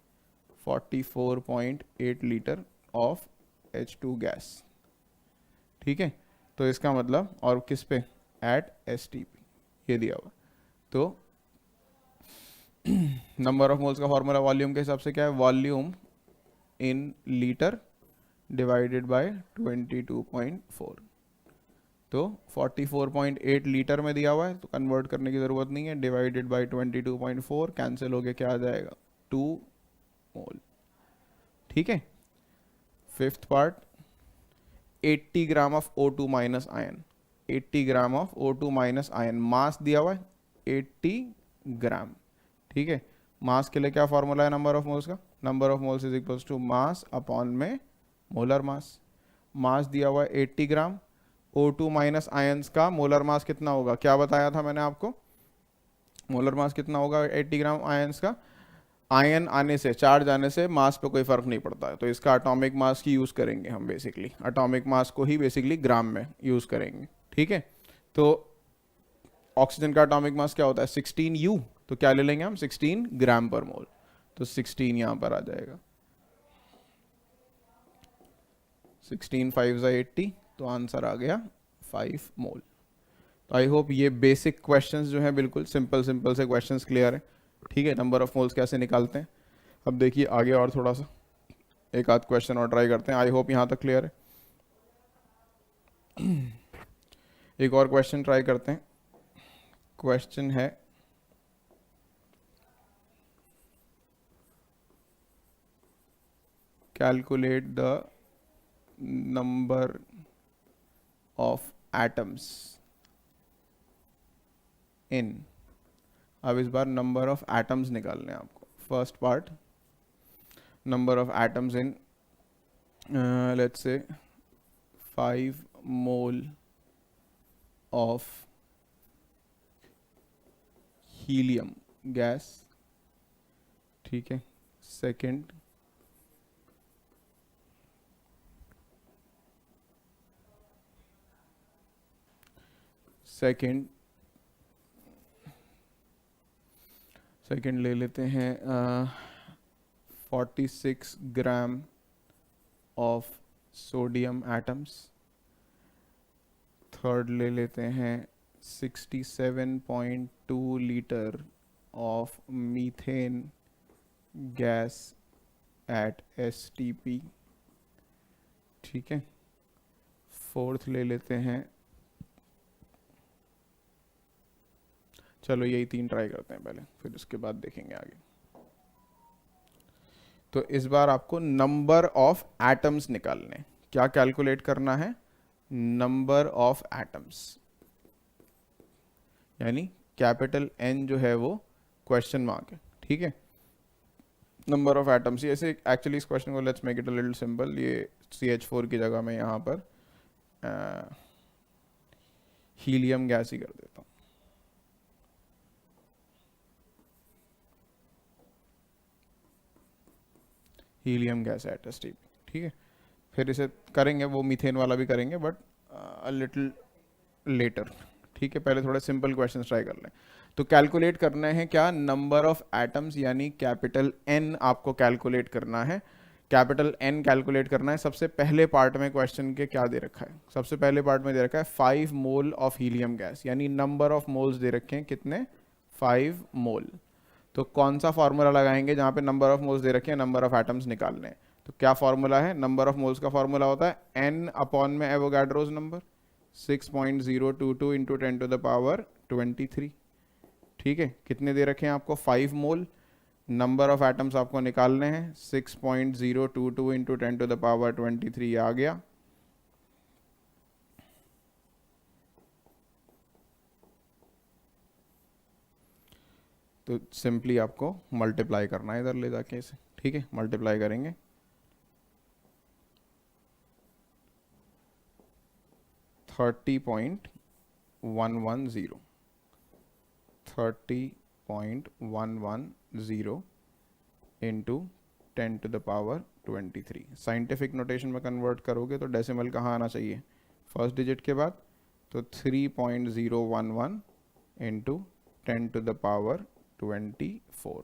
44.8 litre of H2 gas, ठीक है। तो इसका मतलब, और किस पे, एट STP, ये दिया हुआ। तो नंबर ऑफ मोल्स का फॉर्मूला वॉल्यूम के हिसाब से क्या है, volume in litre divided by 22.4। तो 44.8 लीटर में दिया हुआ है, तो कन्वर्ट करने की ज़रूरत नहीं है, डिवाइडेड बाय 22.4, कैंसिल हो गया, क्या आ जाएगा 2 मोल, ठीक है। Fifth part 80 gram of O2 minus ion, 80 gram of O2 minus ion, mass दिया हुआ है 80 ग्राम। ठीक है, मास के लिए क्या फॉर्मूला है नंबर ऑफ मोल्स का? Number of moles is equals to mass upon में मोलर मास। मास दिया हुआ है 80 ग्राम, O2 माइनस आयंस का मोलर मास कितना होगा? क्या बताया था मैंने आपको? मोलर मास कितना होगा 80 ग्राम आयंस का? आयन आने से, चार्ज आने से मास पे कोई फर्क नहीं पड़ता है, तो इसका एटॉमिक मास की यूज़ करेंगे हम, बेसिकली एटॉमिक मास को ही बेसिकली ग्राम में यूज़ करेंगे। ठीक है, तो ऑक्सीजन का एटॉमिक मास क्या होता है? 16U, तो क्या ले लेंगे हम? 16 ग्राम पर मोल, तो 16 यहाँ पर आ जाएगा। 16 5 80, तो आंसर आ गया 5 मोल। तो आई होप ये बेसिक क्वेश्चंस जो हैं बिल्कुल सिंपल सिंपल से क्वेश्चंस क्लियर है। ठीक है, नंबर ऑफ मोल्स कैसे निकालते हैं। अब देखिए आगे और थोड़ा सा एक आध क्वेश्चन और ट्राई करते हैं। आई होप यहाँ तक क्लियर है। एक और क्वेश्चन ट्राई करते हैं। क्वेश्चन है calculate the number of atoms in. अब इस बार नंबर ऑफ एटम्स निकालने हैं आपको। First part, number of atoms in let's say 5 mole of helium gas. ठीक है, सेकंड सेकंड ले लेते हैं 46 gram of sodium atoms. Third ले लेते हैं 67.2 litre of methane gas at STP। ठीक है, फोर्थ ले लेते हैं, चलो यही 3 ट्राई करते हैं पहले, फिर उसके बाद देखेंगे आगे। तो इस बार आपको नंबर ऑफ एटम्स निकालने। क्या कैलकुलेट करना है? नंबर ऑफ एटम्स, यानी कैपिटल N जो है वो क्वेश्चन मार्क है। ठीक है, नंबर ऑफ एटम्स। ऐसे एक्चुअली इस क्वेश्चन को let's make it a little simple. ये CH4 की जगह मैं यहाँ पर हीलियम गैस ही कर देता हूँ। Helium gas at STP। ठीक है, फिर इसे करेंगे, वो मीथेन वाला भी करेंगे बट अ लिटिल लेटर। ठीक है, पहले थोड़े सिंपल क्वेश्चन ट्राई कर लें। तो कैलकुलेट करना है क्या? नंबर ऑफ एटम्स, यानी कैपिटल N आपको कैलकुलेट करना है। कैपिटल N कैलकुलेट करना है। सबसे पहले पार्ट में क्वेश्चन के क्या दे रखा है? सबसे पहले पार्ट में दे रखा है 5 मोल ऑफ हीलियम गैस, यानी नंबर ऑफ मोल्स दे रखे हैं कितने? 5 मोल। तो कौन सा फॉर्मूला लगाएंगे जहाँ पे नंबर ऑफ मोल्स दे रखे हैं, नंबर ऑफ एटम्स निकालने हैं? तो क्या फॉर्मूला है? नंबर ऑफ मोल्स का फॉर्मूला होता है N अपॉन में Avogadro's number 6.022 into 10 to the power 23। ठीक है, कितने दे रखे हैं आपको? 5 मोल। नंबर ऑफ एटम्स आपको निकालने हैं 6.022 इंटू 10 टू द पावर 23 आ गया। तो सिंपली आपको मल्टीप्लाई करना है इधर ले जाके इसे। ठीक है, मल्टीप्लाई करेंगे 30.110 30.110 into 10 to the power 23। Scientific notation में कन्वर्ट करोगे तो डेसिमल कहाँ आना चाहिए? फर्स्ट डिजिट के बाद। तो 3.011 इंटू 10 टू द पावर 24।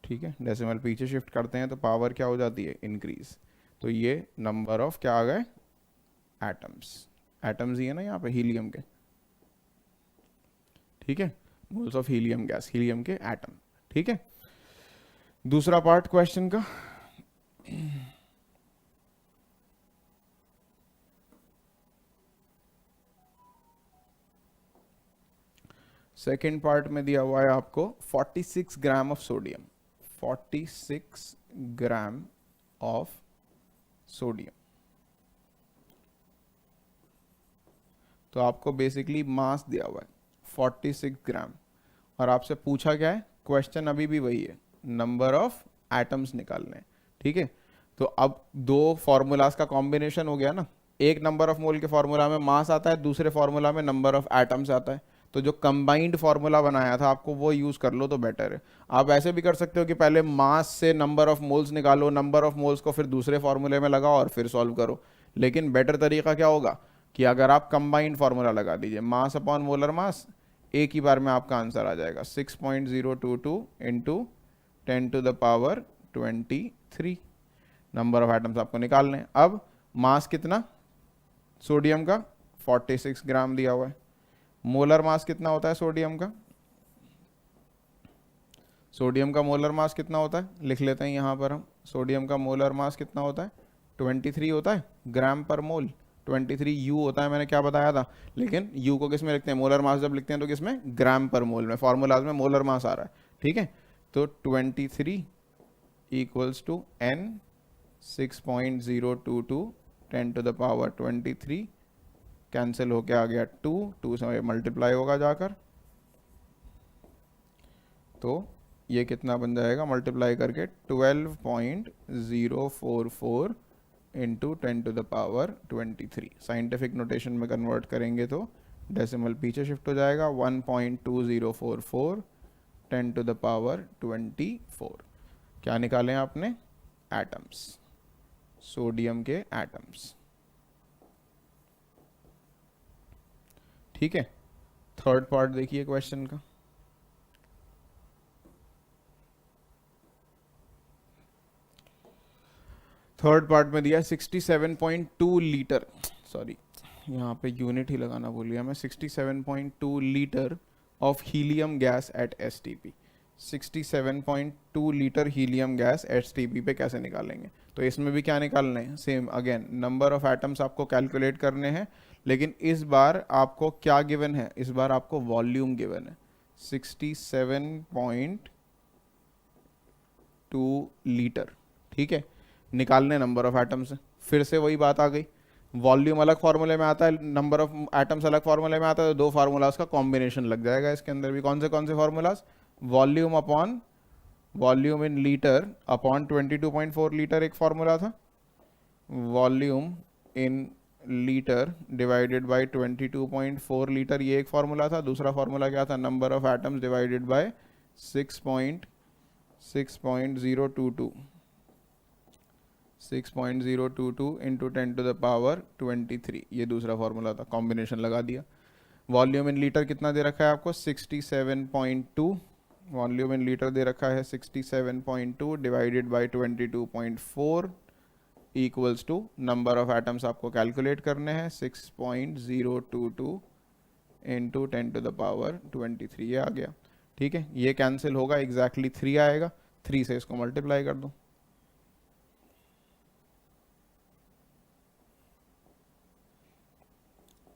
ठीक है, डेसिमल पीछे शिफ्ट करते हैं तो पावर क्या हो जाती है? इंक्रीज। तो ये नंबर ऑफ क्या आ गए? एटम्स। एटम्स ही है ना यहाँ पे हीलियम के। ठीक है, moles of helium gas, helium के एटम। ठीक है, दूसरा पार्ट क्वेश्चन का। सेकेंड पार्ट में दिया हुआ है आपको 46 gram of sodium. 46 gram of sodium. तो आपको बेसिकली मास दिया हुआ है 46 ग्राम, और आपसे पूछा क्या है, क्वेश्चन अभी भी वही है, नंबर ऑफ एटम्स निकालने हैं। ठीक है, तो अब दो फॉर्मूलाज का कॉम्बिनेशन हो गया ना, एक नंबर ऑफ मोल के फॉर्मूला में मास आता है, दूसरे फॉर्मूला में नंबर ऑफ एटम्स आता है। तो जो कंबाइंड फॉर्मूला बनाया था आपको वो यूज कर लो तो बेटर है। आप ऐसे भी कर सकते हो कि पहले मास से नंबर ऑफ मोल्स निकालो, नंबर ऑफ मोल्स को फिर दूसरे फॉर्मूले में लगाओ और फिर सॉल्व करो। लेकिन बेटर तरीका क्या होगा कि अगर आप कंबाइंड फॉर्मूला लगा दीजिए, मास अपॉन मोलर मास, एक ही बार में आपका आंसर आ जाएगा 6.022 इंटू 10⁻23। नंबर ऑफ एटम्स आपको निकालने हैं। अब मास कितना सोडियम का, 46 ग्राम दिया हुआ है। मोलर मास कितना होता है सोडियम का, सोडियम का मोलर मास कितना होता है, लिख लेते हैं यहाँ पर हम। सोडियम का मोलर मास कितना होता है, 23 होता है ग्राम पर मोल। 23 यू होता है, मैंने क्या बताया था। लेकिन यू को किस में लिखते हैं, मोलर मास जब लिखते हैं तो किसमें, ग्राम पर मोल में। फॉर्मूलाज में मोलर मास आ रहा है। ठीक है, तो 23 इक्वल्स टू एन 6.022 10⁻23, कैंसिल होके आ गया 2 से मल्टीप्लाई होगा जाकर, तो ये कितना बन जाएगा मल्टीप्लाई करके 12.044 इंटू 10⁻23। साइंटिफिक नोटेशन में कन्वर्ट करेंगे तो डेसिमल पीछे शिफ्ट हो जाएगा, 1.2044 10⁻24। क्या निकालें आपने, एटम्स, सोडियम के एटम्स। ठीक है, थर्ड पार्ट देखिए क्वेश्चन का। थर्ड पार्ट में दिया 67.2 लीटर, सॉरी यहाँ पे यूनिट ही लगाना भूल गया मैं, 67.2 litre of helium gas at STP. 67.2 litre helium gas STP पे कैसे निकालेंगे, तो इसमें भी क्या निकालना है, same again number of atoms आपको कैलकुलेट करने हैं। लेकिन इस बार आपको क्या गिवन है, इस बार आपको वॉल्यूम गिवन है 67.2 लीटर। ठीक है, निकालने नंबर ऑफ एटम्स, फिर से वही बात आ गई, वॉल्यूम अलग फार्मूले में आता है, नंबर ऑफ एटम्स अलग फार्मूले में आता है, तो दो फार्मूलाज का कॉम्बिनेशन लग जाएगा इसके अंदर भी। कौन से formulas, volume upon volume in litre upon 22.4 litre एक फार्मूला था, volume in litre divided by 22.4 litre ये एक फार्मूला था। दूसरा फार्मूला क्या था, number of atoms divided by 6.022 into 10⁻23, ये दूसरा फार्मूला था, कॉम्बिनेशन लगा दिया। वॉल्यूम इन लीटर कितना दे रखा है आपको, 67.2, वॉल्यूम इन लीटर दे रखा है 67.2 divided by 22.4 equals to number of atoms आपको कैलकुलेट करने हैं 6.022 इंटू 10⁻23, ये आ गया। ठीक है, ये कैंसिल होगा, एग्जैक्टली 3 आएगा, 3 से इसको मल्टीप्लाई कर दो,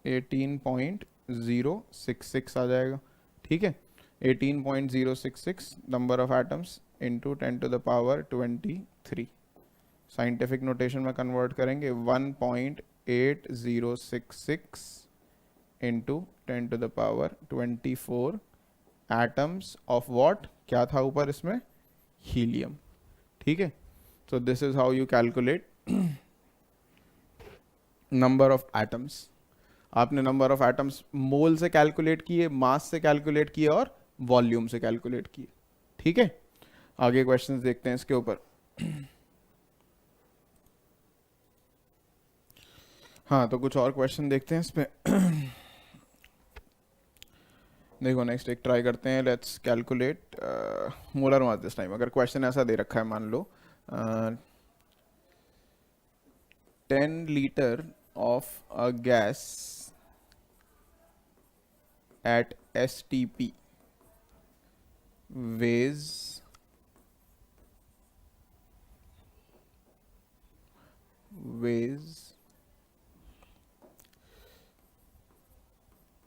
18.066 आ जाएगा। ठीक है, 18.066 number of atoms into 10⁻23। Scientific notation में कन्वर्ट करेंगे 1.8066 इंटू 10⁻24 एटम्स ऑफ व्हाट, क्या था ऊपर इसमें, हीलियम। ठीक है, so this is how you calculate number of atoms। आपने नंबर ऑफ एटम्स मोल से कैलकुलेट किए, मास से कैलकुलेट किए और वॉल्यूम से कैलकुलेट किए। ठीक है, आगे क्वेश्चंस देखते हैं इसके ऊपर। हाँ, तो कुछ और क्वेश्चन देखते हैं इसमें। देखो नेक्स्ट एक ट्राई करते हैं, let's calculate molar mass this time. अगर क्वेश्चन ऐसा दे रखा है, मान लो 10 litre of a gas at STP weighs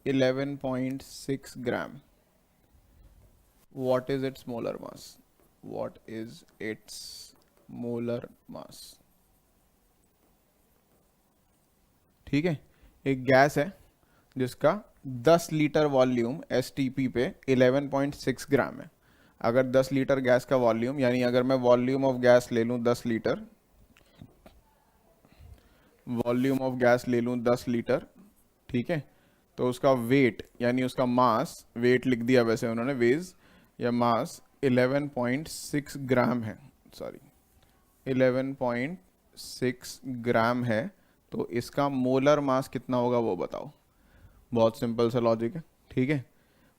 11.6 gram. What is its molar mass? What is its molar mass. ठीक है, एक गैस है जिसका 10 लीटर वॉल्यूम एसटीपी पे 11.6 ग्राम है। अगर 10 लीटर गैस का वॉल्यूम, यानी अगर मैं वॉल्यूम ऑफ गैस ले लूँ 10 लीटर, वॉल्यूम ऑफ गैस ले लूँ 10 लीटर, ठीक है, तो उसका वेट यानी उसका मास, वेट लिख दिया वैसे उन्होंने, वेज या मास 11.6 ग्राम है, सॉरी 11.6 ग्राम है। तो इसका मोलर मास कितना होगा वो बताओ। बहुत सिंपल सा लॉजिक है। ठीक है,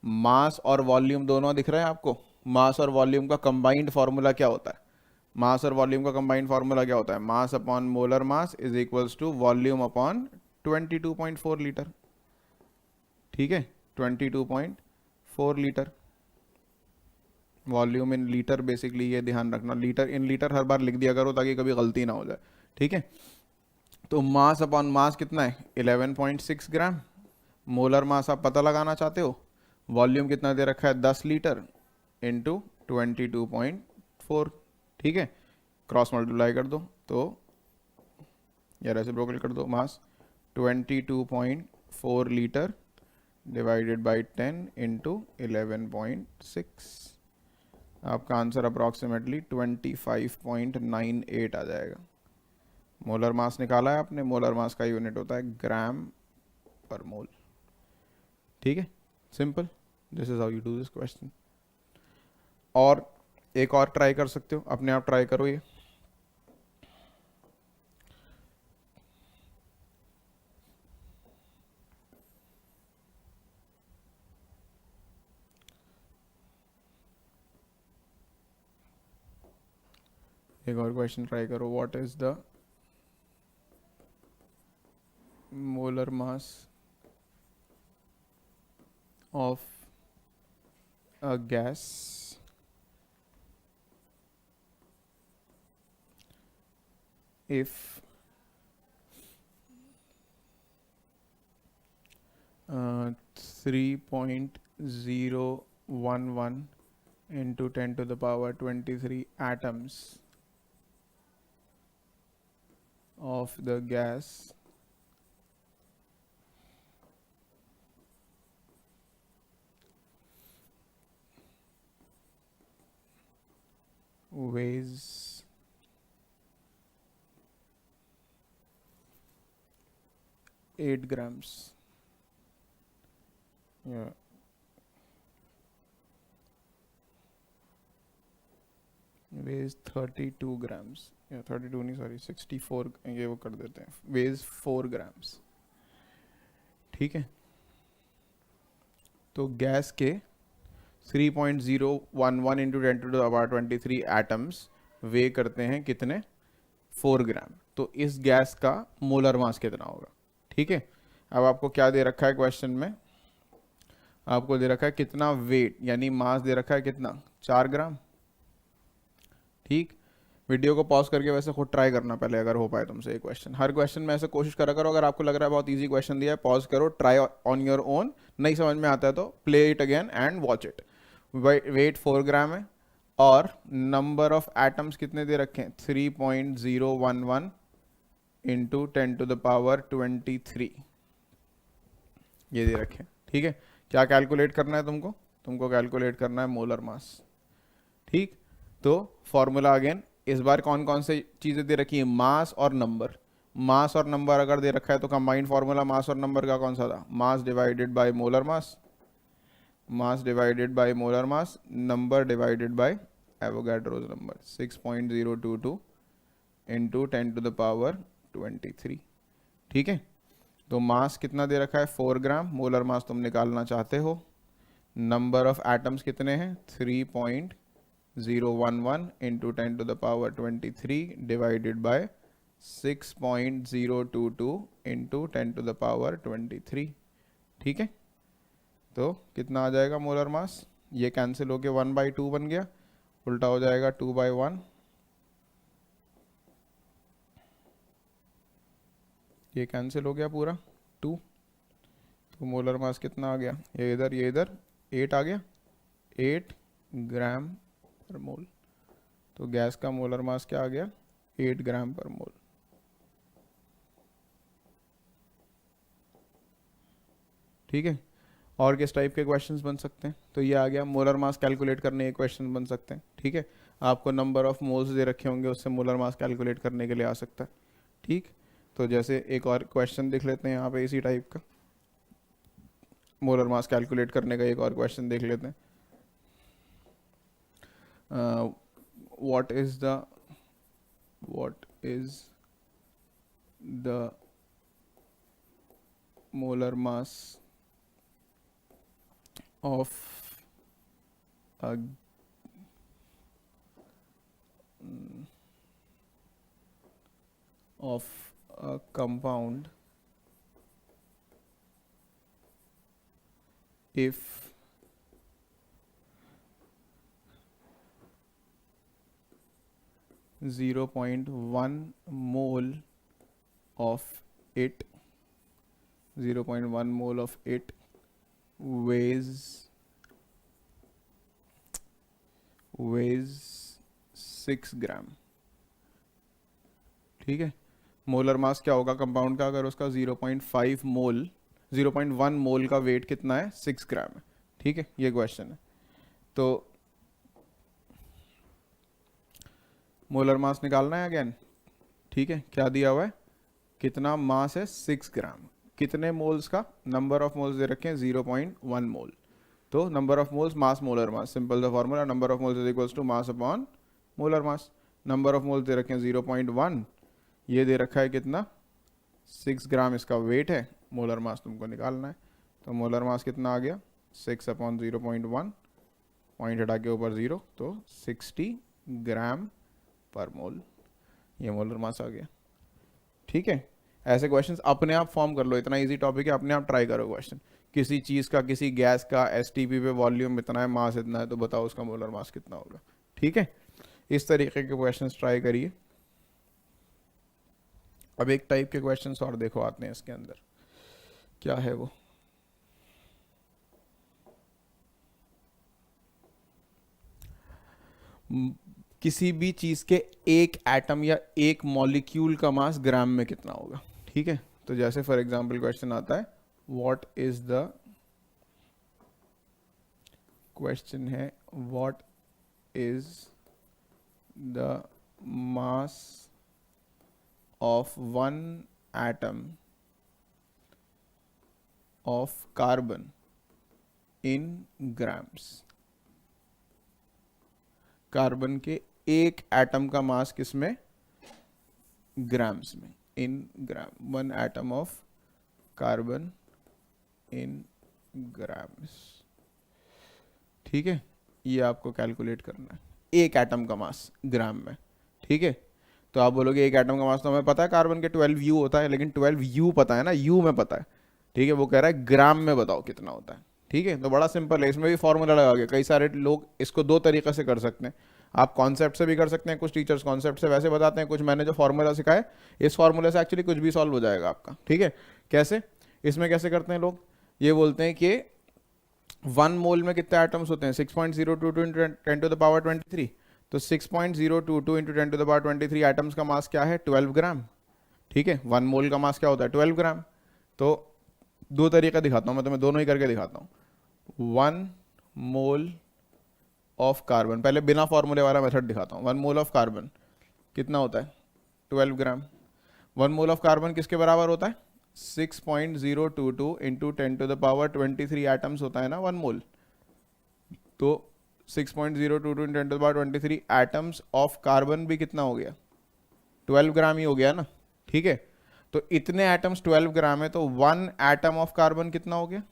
मास और वॉल्यूम दोनों दिख रहे हैं आपको। मास और वॉल्यूम का कंबाइंड फार्मूला क्या होता है? मास और वॉल्यूम का कंबाइंड फार्मूला क्या होता है? Mass upon molar mass is equals to volume upon 22.4 litre. ठीक है, 22.4 litre. Volume in litre, basically ये ध्यान रखना, लीटर इन लीटर हर बार लिख दिया करो ताकि कभी गलती ना हो जाए। ठीक है, तो मास अपॉन मास कितना है? 11.6 ग्राम। मोलर मास आप पता लगाना चाहते हो, वॉल्यूम कितना दे रखा है? 10 लीटर इंटू 22.4। ठीक है, क्रॉस मल्टीप्लाई कर दो तो, या रेसिप्रोकल कर दो, मास 22.4 लीटर डिवाइडेड बाई 10 इंटू 11.6। आपका आंसर अप्रॉक्सीमेटली 25.98 आ जाएगा। मोलर मास निकाला है आपने, मोलर मास का यूनिट होता है ग्राम पर मोल। ठीक है, simple, this is how you do this question. और एक और ट्राई कर सकते हो, अपने आप ट्राई करो ये। एक और क्वेश्चन ट्राई करो, what is the molar mass of a gas if 3.011 into 10 to the power 23 atoms of the gas weighs 8 grams. Yeah. Weighs 32 grams. या 32 नहीं, सॉरी 64, ये वो कर देते हैं, weighs 4 grams. ठीक है, तो गैस के 3.011 into 10 to the power 23 atoms weigh करते हैं कितने? 4 ग्राम। तो इस गैस का मोलर मास कितना होगा? ठीक है, अब आपको क्या दे रखा है क्वेश्चन में? आपको दे रखा है कितना वेट, यानी मास दे रखा है कितना? 4 ग्राम। ठीक, वीडियो को पॉज करके वैसे खुद ट्राई करना पहले, अगर हो पाए तुमसे ये क्वेश्चन। हर क्वेश्चन में ऐसे कोशिश करा करो, अगर आपको लग रहा है बहुत इजी क्वेश्चन दिया है, पॉज करो, ट्राई ऑन योर ओन। नहीं समझ में आता है तो play it again and watch it. Weight 4 gram है और नंबर ऑफ एटम्स कितने दे रखे हैं? 3.011 इंटू 10 टू द पावर 23 ये दे रखे हैं। ठीक है, क्या कैलकुलेट करना है तुमको? तुमको कैलकुलेट करना है मोलर मास। ठीक, तो फॉर्मूला अगेन, इस बार कौन कौन से चीज़ें दे रखी है? मास और नंबर। मास और नंबर अगर दे रखा है तो कंबाइंड फार्मूला मास और नंबर का कौन सा था? Mass divided by molar mass, mass divided by molar mass, number divided by Avogadro's number 6.022 into 10 to the power 23। ठीक है, तो मास कितना दे रखा है? 4 ग्राम। मोलर मास तुम निकालना चाहते हो। नंबर ऑफ एटम्स कितने हैं? 3.011 into 10 to the power 23 divided by 6.022 into 10 to the power 23। ठीक है, तो कितना आ जाएगा मोलर मास? ये कैंसिल होके 1/2 बन गया, उल्टा हो जाएगा 2/1। ये कैंसिल हो गया पूरा 2, तो मोलर मास कितना आ गया? ये इधर 8 आ गया, 8 ग्राम पर मोल। तो गैस का मोलर मास क्या आ गया, 8 ग्राम पर मोल। ठीक है, और किस टाइप के क्वेश्चंस बन सकते हैं, तो ये आ गया मोलर मास कैलकुलेट करने के क्वेश्चन बन सकते हैं। ठीक है, आपको नंबर ऑफ मोल्स दे रखे होंगे, उससे मोलर मास कैलकुलेट करने के लिए आ सकता है। ठीक, तो जैसे एक और क्वेश्चन देख लेते हैं यहाँ पे इसी टाइप का, मोलर मास कैलकुलेट करने का एक और क्वेश्चन देख लेते हैं। What is the molar mass of a of a compound if 0.1 mole of it 0.1 mole of it weighs 6 ग्राम। ठीक है, मोलर मास क्या होगा कंपाउंड का अगर उसका 0.5 मोल 0.1 मोल का वेट कितना है, 6 ग्राम है। ठीक है, ये क्वेश्चन है। तो मोलर मास निकालना है अगेन। ठीक है, क्या दिया हुआ है, कितना मास है, 6 ग्राम। कितने मोल्स का, नंबर ऑफ मोल्स दे रखे हैं 0.1 मोल। तो number of moles mass molar mass, simple the formula, number of moles is equals to mass upon molar mass. Number of moles दे रखे हैं 0.1, ये दे रखा है कितना, 6 ग्राम इसका वेट है, मोलर मास तुमको निकालना है। तो मोलर मास कितना आ गया, 6 अपॉन 0.1, पॉइंट हटा के ऊपर 0, तो 60 ग्राम पर मोल, ये मोलर मास आ गया। ठीक है, ऐसे क्वेश्चंस अपने आप फॉर्म कर लो, इतना इजी टॉपिक है, अपने आप ट्राई करो क्वेश्चन। किसी चीज़ का, किसी गैस का एसटीपी पे वॉल्यूम इतना है, मास इतना है, तो बताओ उसका मोलर मास कितना होगा। ठीक है, इस तरीके के क्वेश्चंस ट्राई करिए। अब एक टाइप के क्वेश्चंस और देखो आते हैं इसके अंदर, क्या है वो, किसी भी चीज के एक एटम या एक मॉलिक्यूल का मास ग्राम में कितना होगा। ठीक है, तो जैसे फॉर एग्जांपल क्वेश्चन आता है, व्हाट इज द, क्वेश्चन है what is the mass of one atom of carbon in grams. Carbon के एक एटम का मास किसमें, ग्राम्स में, in gram, one atom of carbon in grams. ठीक है, ये आपको कैलकुलेट करना है, एक एटम का मास ग्राम में। ठीक है, तो आप बोलोगे एक एटम का मास तो हमें पता है, कार्बन के 12 यू होता है, लेकिन 12 यू पता है ना, यू में पता है। ठीक है, वो कह रहा है ग्राम में बताओ कितना होता है। ठीक है, तो बड़ा सिंपल है, इसमें भी फॉर्मूला लगा के, कई सारे लोग इसको दो तरीके से कर सकते हैं। आप कॉन्सेप्ट से भी कर सकते हैं, कुछ टीचर्स कॉन्सेप्ट से वैसे बताते हैं, कुछ मैंने जो फॉर्मूला सिखाया, इस फॉर्मूले से एक्चुअली कुछ भी सॉल्व हो जाएगा आपका। ठीक है, कैसे, इसमें कैसे करते हैं लोग, ये बोलते हैं कि 1 मोल में कितने एटम्स होते हैं, 6.022 इंटू 10 टू द पावर 23। तो 6.022 into 10 to the power 23 atoms का मास क्या है, 12 ग्राम। ठीक है, 1 मोल का मास क्या होता है, 12 ग्राम। तो दो तरीका दिखाता हूँ मैं तुम्हें, दोनों ही करके दिखाता हूँ। 1 मोल ऑफ कार्बन, पहले बिना फॉर्मूले वाला मेथड दिखाता हूँ। 1 मोल ऑफ कार्बन कितना होता है, 12 ग्राम। 1 मोल ऑफ कार्बन किसके बराबर होता है, 6.022 into 10 to the power 23 atoms होता है ना 1 मोल। तो 6.022 into 10 to the power 23 atoms of carbon भी कितना हो गया, 12 ग्राम ही हो गया ना। ठीक है, तो इतने एटम्स 12 ग्राम है, तो 1 एटम ऑफ कार्बन कितना हो गया,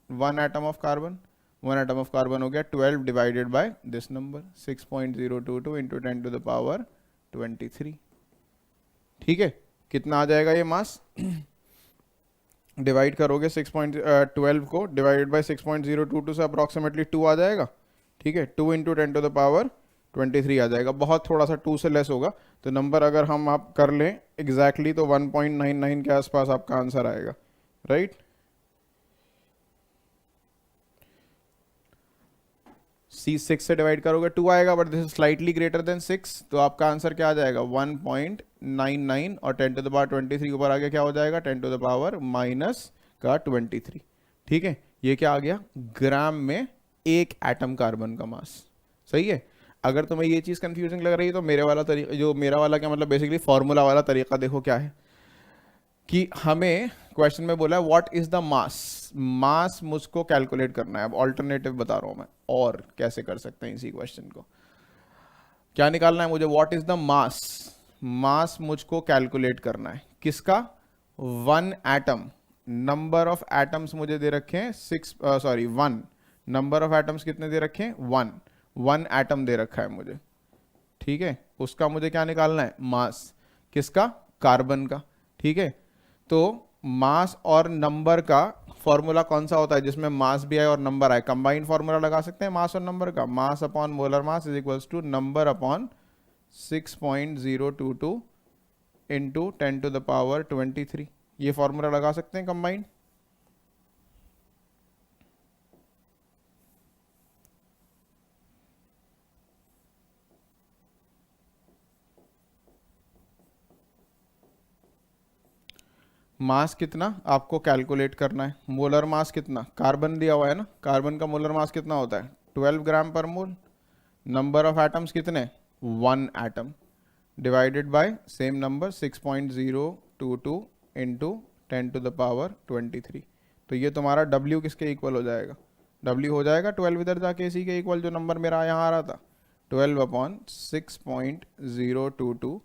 1 atom of carbon, 1 atom of carbon हो गया 12 divided by this number 6.022 into 10 to the power 23। ठीक है, कितना आ जाएगा ये मास, डिवाइड करोगे 6.12 को डिवाइडेड बाय 6.022 से अप्रॉक्सीमेटली 2 आ जाएगा। ठीक है, 2 इंटू 10 टू द पावर 23 आ जाएगा, बहुत थोड़ा सा 2 से लेस होगा। तो नंबर अगर हम आप कर लें एग्जैक्टली तो 1.99 के आसपास आपका आंसर आएगा, राइट। 6 से डिवाइड करोगे 2 आएगा, but this is slightly greater than 6, तो आपका आंसर क्या आ जाएगा 1.99, और 10 टू द पावर 23 के ऊपर आगे क्या हो जाएगा 10 टू द पावर माइनस का 23। ठीक है, ये क्या आ गया ग्राम में एक एटम कार्बन का मास। सही है। अगर तुम्हें ये चीज कंफ्यूजिंग लग रही है तो मेरे वाला तरीका, जो मेरा वाला क्या मतलब बेसिकली फॉर्मूला वाला तरीका देखो क्या है, कि हमें क्वेश्चन में बोला है व्हाट इज द मास, मास मुझको कैलकुलेट करना है। अब ऑल्टरनेटिव बता रहा हूं मैं और कैसे कर सकते हैं इसी क्वेश्चन को। क्या निकालना है मुझे, व्हाट इज द मास, मास मुझको कैलकुलेट करना है किसका, one atom. Number of atoms मुझे दे रखे हैं 1, नंबर ऑफ एटम्स कितने दे रखे हैं 1 एटम दे रखा है मुझे। ठीक है, उसका मुझे क्या निकालना है मास, किसका, कार्बन का। ठीक है, तो मास और नंबर का फॉर्मूला कौन सा होता है जिसमें मास भी आए और नंबर आए, कंबाइंड फॉर्मूला लगा सकते हैं मास और नंबर का, mass upon molar mass is equals to number upon 6.022 into 10 to the power 23। ये फॉर्मूला लगा सकते हैं कंबाइंड। मास कितना आपको कैलकुलेट करना है, मोलर मास कितना, कार्बन दिया हुआ है ना, कार्बन का मोलर मास कितना होता है 12 ग्राम पर मोल। नंबर ऑफ एटम्स कितने 1 atom, divided by same number 6.022 into 10 to the power 23। तो ये तुम्हारा W किसके इक्वल हो जाएगा, W हो जाएगा 12 इधर जाके इसी के इक्वल जो नंबर मेरा यहाँ आ रहा था 12 upon 6.022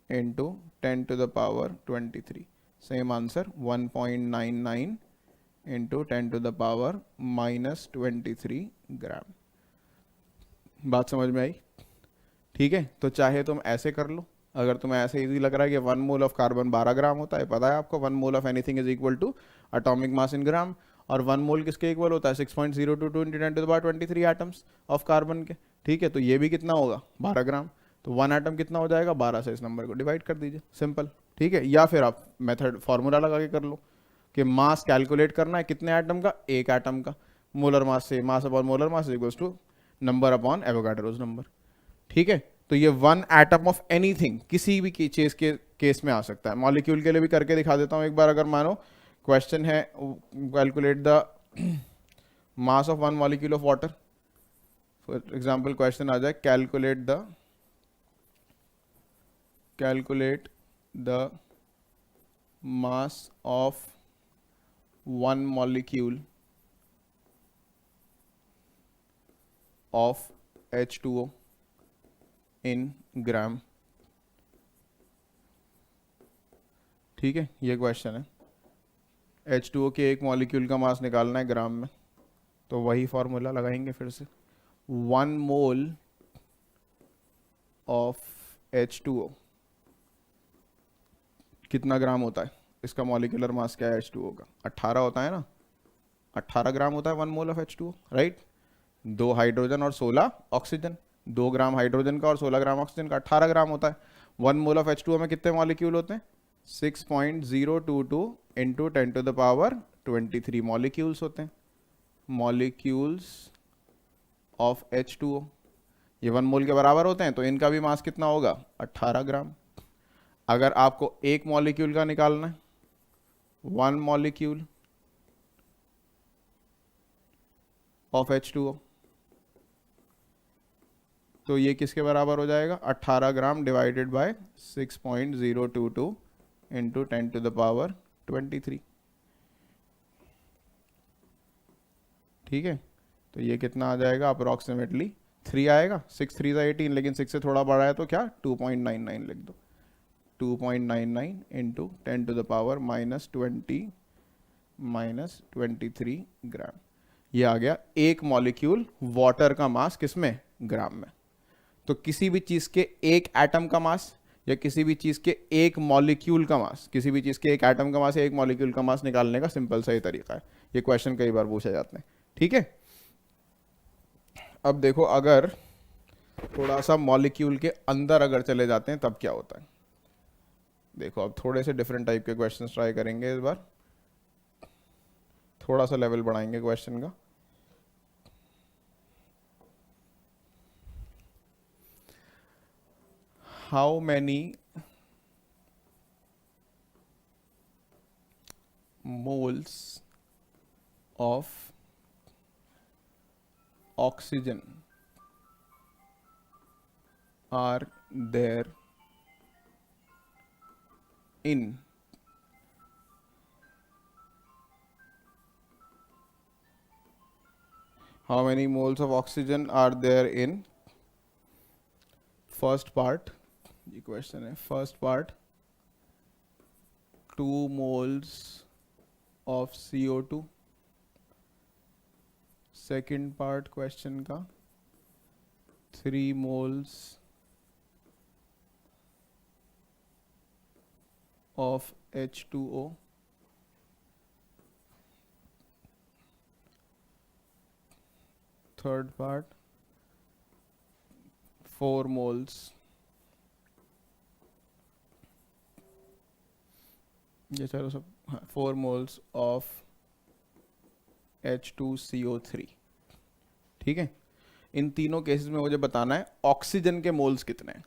into 10 to the power 23। Same answer 1.99 into 10 to the power minus 23 gram. बात समझ में आई। ठीक है, तो चाहे तुम ऐसे कर लो, अगर तुम्हें ऐसे इजी लग रहा है कि 1 मोल ऑफ कार्बन 12 ग्राम होता है, पता है आपको 1 mole of anything is equal to atomic mass in gram, और 1 मोल किसके इक्वल होता है 6.022 into 10 to the power 23 atoms of carbon के। ठीक है, तो ये भी कितना होगा 12 ग्राम, तो 1 एटम कितना हो जाएगा 12 से इस नंबर को डिवाइड कर दीजिए, सिंपल। ठीक है, या फिर आप मेथड फॉर्मूला लगा के कर लो कि मास कैलकुलेट करना है कितने एटम का, एक एटम का, मोलर मास से mass upon molar mass equals to number upon Avogadro's number. ठीक है, तो ये 1 एटम ऑफ एनीथिंग किसी भी चीज के केस में आ सकता है। मॉलिक्यूल के लिए भी करके दिखा देता हूं एक बार। अगर मानो क्वेश्चन है calculate the mass of 1 molecule of water, for example question आ जाए calculate the mass of 1 molecule of H2O in gram. ठीक है, ये क्वेश्चन है, H2O के एक मॉलिक्यूल का मास निकालना है ग्राम में, तो वही फॉर्मूला लगाएंगे फिर से। 1 मोल ऑफ H2O कितना ग्राम होता है, इसका मॉलिक्यूलर मास क्या है H2O का 18 होता है ना, 18 ग्राम होता है 1 mole of H2O, right. 2 hydrogen और 16 ऑक्सीजन, 2 ग्राम हाइड्रोजन का और 16 ग्राम ऑक्सीजन का 18 ग्राम होता है। 1 मोल ऑफ H2O में कितने मॉलिक्यूल होते हैं 6.022 into 10 to the power 23 molecules होते हैं, मॉलिक्यूल्स ऑफ H2O। ये 1 मोल के बराबर होते हैं, तो इनका भी मास कितना होगा 18 ग्राम। अगर आपको एक मॉलिक्यूल का निकालना है 1 मॉलिक्यूल ऑफ H2O, तो ये किसके बराबर हो जाएगा 18 gram divided by 6.022 into 10 to the power 23। ठीक है, तो ये कितना आ जाएगा अप्रोक्सीमेटली 3 आएगा, 6 3 18, लेकिन 6 से थोड़ा बड़ा है तो क्या 2.99 लिख दो, 2.99 into 10 to the power minus 23 gram. ये आ गया एक मॉलिक्यूल वाटर का मास किसमें ग्राम में। तो किसी भी चीज के एक एटम का मास या किसी भी चीज के एक मॉलिक्यूल का मास, किसी भी चीज के एक एटम का मास या एक मॉलिक्यूल का मास निकालने का सिंपल सा ही तरीका है। ये क्वेश्चन कई बार पूछे जाते हैं। ठीक है, अब देखो अगर थोड़ा सा मॉलिक्यूल के अंदर अगर चले जाते हैं तब क्या होता है। देखो अब थोड़े से डिफरेंट टाइप के क्वेश्चंस ट्राई करेंगे इस बार, थोड़ा सा लेवल बढ़ाएंगे क्वेश्चन का। How many moles of oxygen are there in how many moles of oxygen are there in first part, ये क्वेश्चन है, first part 2 moles of CO2, second part question का 3 moles of H2O, third part 4 moles, ये चलो सब 4 moles of H2CO3। ठीक है, इन तीनों cases में मुझे बताना है ऑक्सीजन के मोल्स कितने हैं।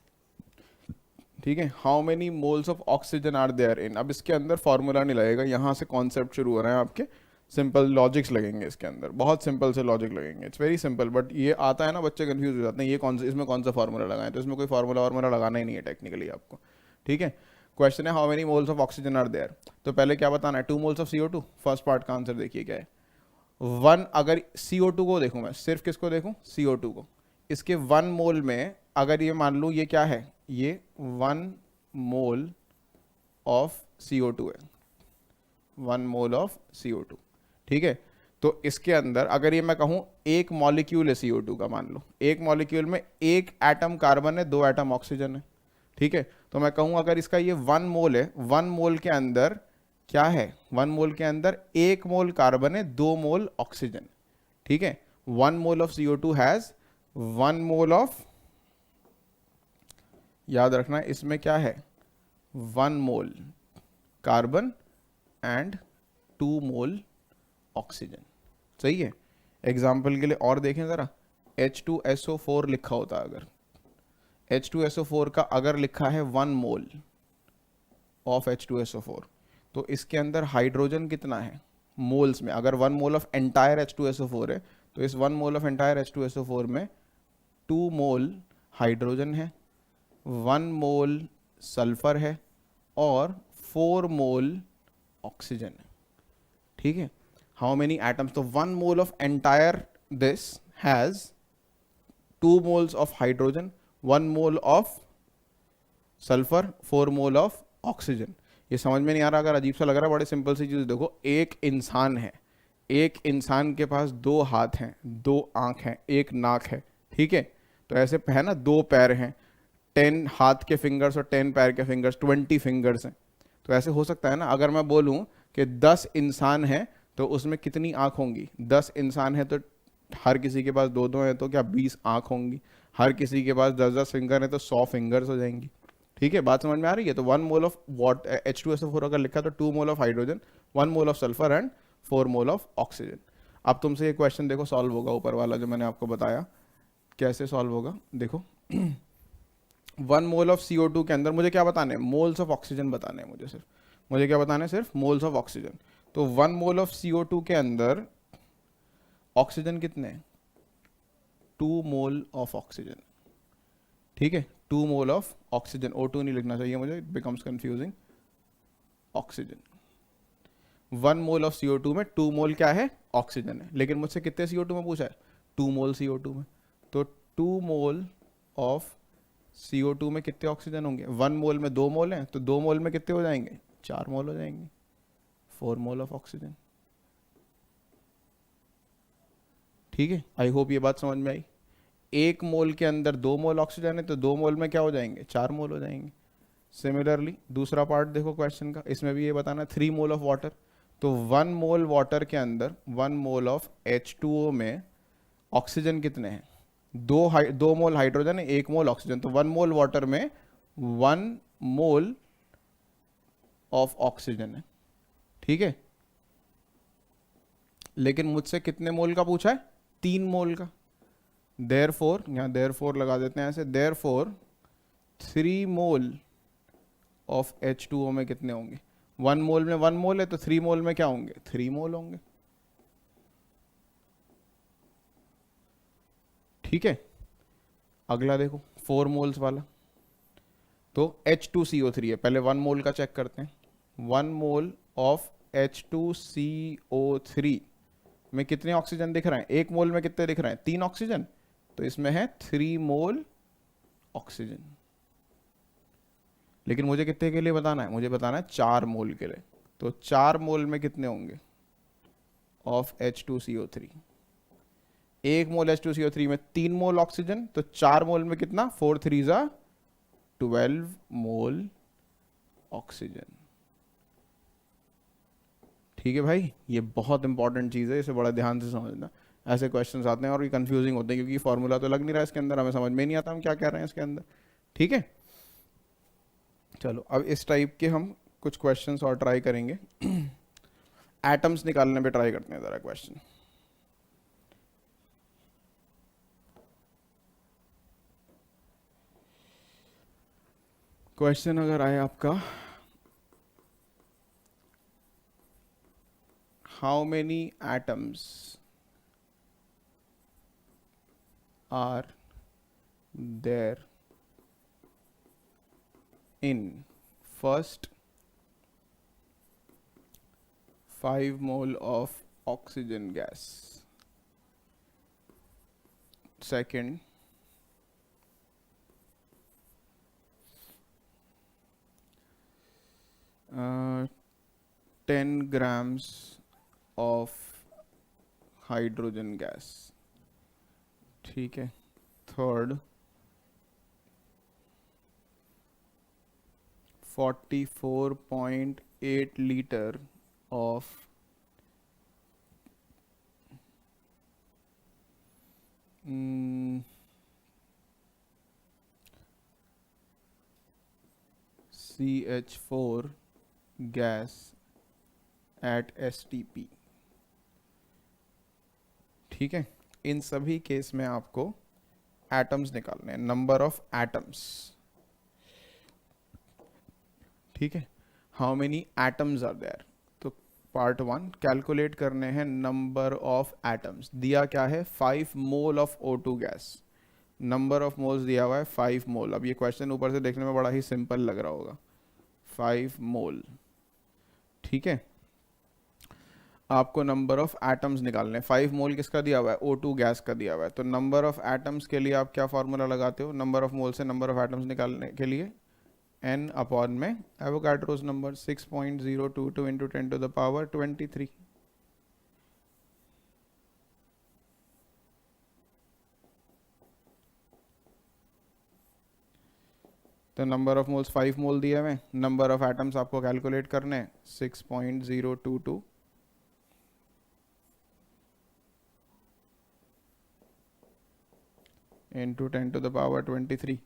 ठीक है, how many moles of oxygen are there in. अब इसके अंदर फॉर्मूला नहीं लगेगा, यहाँ से कॉन्सेप्ट शुरू हो रहे हैं आपके, सिंपल लॉजिक्स लगेंगे इसके अंदर, बहुत सिंपल से लॉजिक लगेंगे। इट्स वेरी सिंपल, बट ये आता है ना, बच्चे कंफ्यूज हो जाते हैं, ये कौन सा, इसमें कौन सा फॉर्मूला लगाएं, तो इसमें कोई फार्मूला लगाना ही नहीं है टेक्निकली आपको। ठीक है, क्वेश्चन है how many moles of oxygen are there, तो पहले क्या बताना है, 2 moles of CO2। First part का आंसर देखिए क्या है, 1। अगर CO2 को देखूं मैं, सिर्फ किसको देखूं, CO2 को, इसके 1 मोल में अगर ये मान लूं ये क्या है, ये 1 मोल ऑफ CO2 है, 1 मोल ऑफ CO2। ठीक है, तो इसके अंदर अगर ये मैं कहूं एक मॉलिक्यूल है CO2 का, मान लो एक मॉलिक्यूल में एक एटम कार्बन है, 2 एटम ऑक्सीजन है। ठीक है, तो मैं कहूं अगर इसका ये 1 मोल है, 1 मोल के अंदर क्या है, 1 मोल के अंदर 1 मोल कार्बन है, 2 मोल ऑक्सीजन। ठीक है, 1 mole of CO2 has 1 mole of, याद रखना इसमें क्या है, 1 mole carbon and 2 mole oxygen. सही है, एग्जाम्पल के लिए और देखें जरा, H2SO4 लिखा होता, अगर H2SO4 का अगर लिखा है 1 मोल ऑफ H2SO4, तो इसके अंदर हाइड्रोजन कितना है मोल्स में, अगर 1 मोल ऑफ एंटायर H2SO4 है, तो इस 1 मोल ऑफ एंटायर H2SO4 में 2 मोल हाइड्रोजन है, 1 मोल सल्फर है और 4 मोल ऑक्सीजन है। ठीक है, हाउ मेनी एटम्स, तो 1 mole of entire this has 2 moles of hydrogen, 1 mole of sulphur, 4 mole of oxygen. ये समझ में नहीं आ रहा, अगर अजीब सा लग रहा है, बड़े सिंपल सी चीज़ देखो, एक इंसान है, एक इंसान के पास 2 हाथ हैं, 2 आँख हैं, 1 नाक है। ठीक है, तो ऐसे है ना, 2 पैर हैं, 10 हाथ के फिंगर्स और 10 पैर के फिंगर्स, 20 फिंगर्स हैं। तो ऐसे हो सकता है ना, अगर मैं बोलूँ कि 10 इंसान हैं तो उसमें कितनी आँख होंगी, 10 इंसान है तो हर किसी के पास 2-2 है, तो क्या 20 आँख होंगी, हर किसी के पास 10-10 फिंगर है तो 100 फिंगर्स हो जाएंगी। ठीक है, बात समझ में आ रही है। तो 1 मोल ऑफ H2SO4 अगर लिखा तो 2 mole of hydrogen, 1 mole of sulphur and 4 mole of oxygen. अब तुमसे ये क्वेश्चन देखो सॉल्व होगा, ऊपर वाला जो मैंने आपको बताया कैसे सॉल्व होगा, देखो 1 मोल ऑफ CO2 के अंदर मुझे क्या बताने हैं, मोल्स ऑफ ऑक्सीजन बताने हैं मुझे, मुझे क्या बताना है, सिर्फ मोल्स ऑफ ऑक्सीजन। तो 1 मोल ऑफ CO2 के अंदर ऑक्सीजन कितने हैं, 2 मोल ऑफ ऑक्सीजन। ठीक है, 2 मोल ऑफ ऑक्सीजन, O2 नहीं लिखना चाहिए मुझे, it becomes confusing, oxygen. 1 mole of CO2 में 2 मोल क्या है, ऑक्सीजन है, लेकिन मुझसे कितने CO2 में पूछा है, 2 मोल CO2 में। तो 2 मोल ऑफ CO2 में कितने ऑक्सीजन होंगे, 1 मोल में 2 मोल हैं, तो 2 मोल में कितने हो जाएंगे, 4 मोल हो जाएंगे, 4 मोल ऑफ ऑक्सीजन। ठीक है, आई होप ये बात समझ में आई। 1 मोल के अंदर 2 मोल ऑक्सीजन है, तो 2 मोल में क्या हो जाएंगे, 4 मोल हो जाएंगे। सिमिलरली दूसरा पार्ट देखो क्वेश्चन का, इसमें भी ये बताना 3 मोल ऑफ वाटर, तो 1 मोल वाटर के अंदर 1 मोल ऑफ H2O में ऑक्सीजन कितने हैं, 2 मोल हाइड्रोजन है, 1 मोल ऑक्सीजन, तो 1 मोल वाटर में 1 मोल ऑफ ऑक्सीजन है। ठीक है, लेकिन मुझसे कितने मोल का पूछा है, 3 मोल का। देयरफॉर, यहाँ देयरफॉर लगा देते हैं ऐसे, देयरफॉर 3 मोल ऑफ H2O में कितने होंगे? 1 मोल में 1 मोल है तो 3 मोल में क्या होंगे? 3 मोल होंगे। ठीक है, अगला देखो 4 मोल्स वाला। तो H2CO3 है, पहले 1 मोल का चेक करते हैं। 1 मोल ऑफ H2CO3 में कितने ऑक्सीजन दिख रहे हैं? 1 मोल में कितने दिख रहे हैं? 3 ऑक्सीजन, तो इसमें है 3 मोल ऑक्सीजन। लेकिन मुझे कितने के लिए बताना है? मुझे बताना है 4 मोल के लिए। तो 4 मोल में कितने होंगे ऑफ H2CO3? 1 मोल H2CO3 में 3 मोल ऑक्सीजन, तो 4 मोल में कितना? 4 3 जा 12 मोल ऑक्सीजन। ठीक है भाई, ये बहुत इंपॉर्टेंट चीज़ है, इसे बड़ा ध्यान से समझना। ऐसे क्वेश्चंस आते हैं और ये कंफ्यूजिंग होते हैं क्योंकि फॉर्मूला तो लग नहीं रहा है इसके अंदर, हमें समझ में नहीं आता हम क्या कह रहे हैं इसके अंदर। ठीक है, चलो अब इस टाइप के हम कुछ क्वेश्चंस और ट्राई करेंगे। एटम्स निकालने पे ट्राई करते हैं ज़रा क्वेश्चन। क्वेश्चन अगर आए आपका, how many atoms are there in first 5 mole of oxygen gas, second 10 grams of hydrogen gas। ठीक है, third 44.8 liter of CH4 gas at STP। ठीक है, इन सभी केस में आपको एटम्स निकालने हैं, नंबर ऑफ एटम्स। ठीक है, how many atoms are there. तो पार्ट 1 कैलकुलेट करने हैं नंबर ऑफ एटम्स। दिया क्या है? 5 mole of O2 gas. Number of moles दिया हुआ है 5 मोल। अब ये क्वेश्चन ऊपर से देखने में बड़ा ही सिंपल लग रहा होगा, 5 मोल। ठीक है, आपको नंबर ऑफ एटम्स निकालने हैं। 5 मोल किसका दिया हुआ है? O2 गैस का दिया हुआ है। तो नंबर ऑफ एटम्स के लिए आप क्या फॉर्मूला लगाते हो नंबर ऑफ मोल से नंबर ऑफ एटम्स निकालने के लिए? n अपॉन में Avogadro's number 6.022 into 10 to the power 23। तो नंबर ऑफ मोल्स 5 मोल दिए हुए, नंबर ऑफ एटम्स आपको कैलकुलेट करने हैं 6.022 इंटू 10 टू द पावर 23।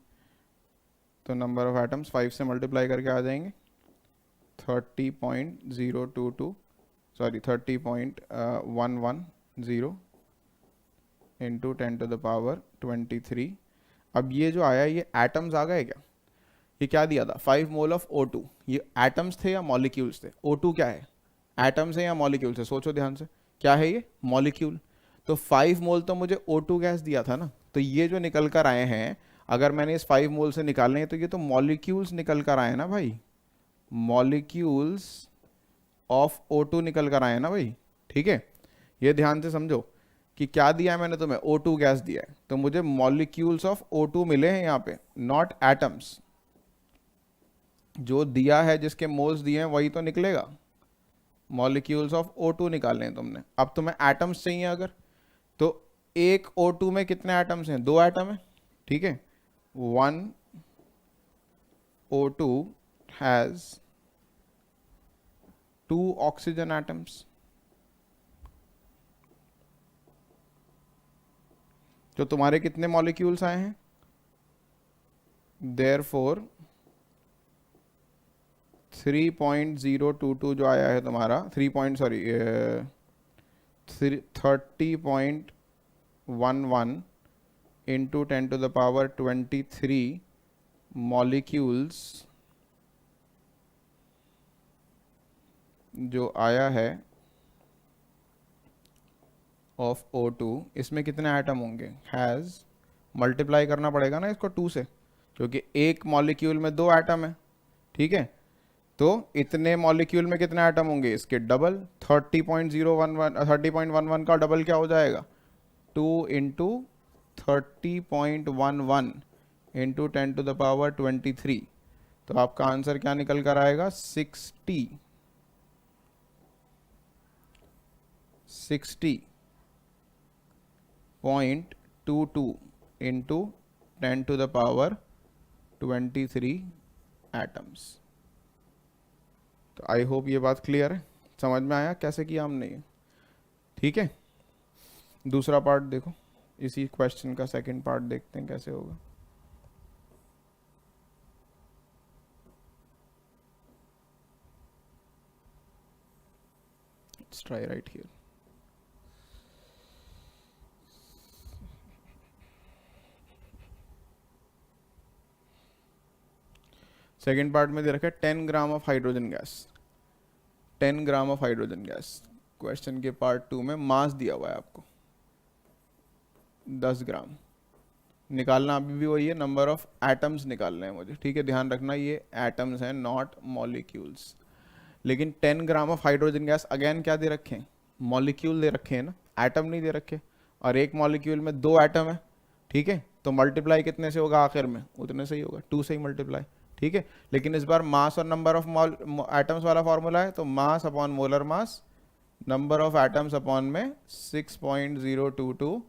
तो नंबर ऑफ एटम्स 5 से मल्टीप्लाई करके आ जाएंगे 30.022 sorry 30.110 into 10 to the power 23। अब ये जो आया ये एटम्स आ गए क्या? ये क्या दिया था? 5 मोल ऑफ O2। ये एटम्स थे या मॉलिक्यूल्स थे? O2 क्या है? एटम्स है या मॉलिक्यूल्स है? सोचो ध्यान से, क्या है ये? मॉलिक्यूल। तो 5 मोल तो मुझे O2 गैस दिया था ना, तो ये जो निकल कर आए हैं, अगर मैंने इस 5 मोल से निकालने हैं तो ये तो मॉलिक्यूल्स निकल कर आए ना भाई, मॉलिक्यूल्स ऑफ O2 निकल कर आए ना भाई। ठीक है, ये ध्यान से समझो कि क्या दिया है मैंने तुम्हें? O2 गैस दिया है, तो मुझे मॉलिक्यूल्स ऑफ O2 मिले हैं यहाँ पे, नॉट एटम्स। जो दिया है, जिसके मोल्स दिए हैं वही तो निकलेगा। मॉलिक्यूल्स ऑफ O2 निकालने हैं तुमने। अब तुम्हें एटम्स चाहिए अगर, तो एक O2 में कितने एटम्स हैं? 2 एटम है। ठीक है, 1 O2 हैज 2 ऑक्सीजन एटम्स। तो तुम्हारे कितने मॉलिक्यूल्स आए हैं? देयरफॉर 3.022 जो आया है तुम्हारा 30.11 into 10 to the power 23 molecules जो आया है ऑफ O2, इसमें कितने एटम होंगे, हैज़, मल्टीप्लाई करना पड़ेगा ना इसको 2 से, क्योंकि एक मॉलिक्यूल में 2 एटम है, ठीक है। तो इतने मॉलिक्यूल में कितने एटम होंगे, इसके डबल, 30.11 का डबल क्या हो जाएगा, 2 इंटू 30.11 इंटू 10⁻23। तो आपका आंसर क्या निकल कर आएगा, 60.22 इंटू 10⁻23 एटम्स। तो आई होप ये बात क्लियर है, समझ में आया कैसे किया हमने ये, ठीक है। दूसरा पार्ट देखो, इसी क्वेश्चन का सेकंड पार्ट देखते हैं कैसे होगा। Let's try right here. Second part में दे रखा है 10 gram of hydrogen gas, 10 gram of hydrogen gas. Question के पार्ट 2 में मास दिया हुआ है आपको 10 ग्राम, निकालना अभी भी वही है, नंबर ऑफ एटम्स निकालने हैं मुझे, ठीक है। ध्यान रखना ये एटम्स हैं, नॉट मॉलिक्यूल्स। लेकिन 10 gram of hydrogen gas, again क्या दे रखे हैं, मॉलिक्यूल दे रखे हैं ना, एटम नहीं दे रखे, और एक मॉलिक्यूल में 2 एटम है, ठीक है। तो मल्टीप्लाई कितने से होगा आखिर में, उतने से ही होगा, 2 से ही मल्टीप्लाई, ठीक है। लेकिन इस बार मास और नंबर ऑफ एटम्स वाला फॉर्मूला है, तो मास upon molar mass, number of atoms upon में 6.022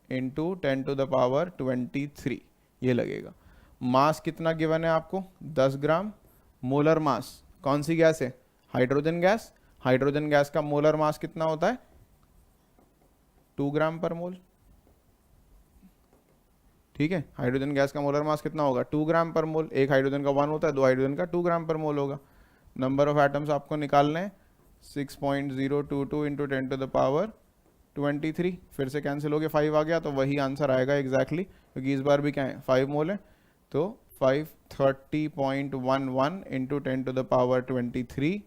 इंटू 10⁻23 ये लगेगा। मास कितना गिवन है आपको, 10 ग्राम। मोलर मास, कौन सी गैस है, हाइड्रोजन गैस। हाइड्रोजन गैस का मोलर मास कितना होता है, 2 ग्राम पर मोल, ठीक है। हाइड्रोजन गैस का मोलर मास कितना होगा, 2 ग्राम पर मोल। एक हाइड्रोजन का 1 होता है, 2 हाइड्रोजन का 2 ग्राम पर मोल होगा। नंबर ऑफ एटम्स आपको निकालने हैं, 6.022 इंटू 10⁻23। फिर से कैंसिल हो गया, 5 आ गया, तो वही आंसर आएगा एग्जैक्टली, क्योंकि इस बार भी क्या है, 5 मोल है। तो 530.11 इंटू 10⁻23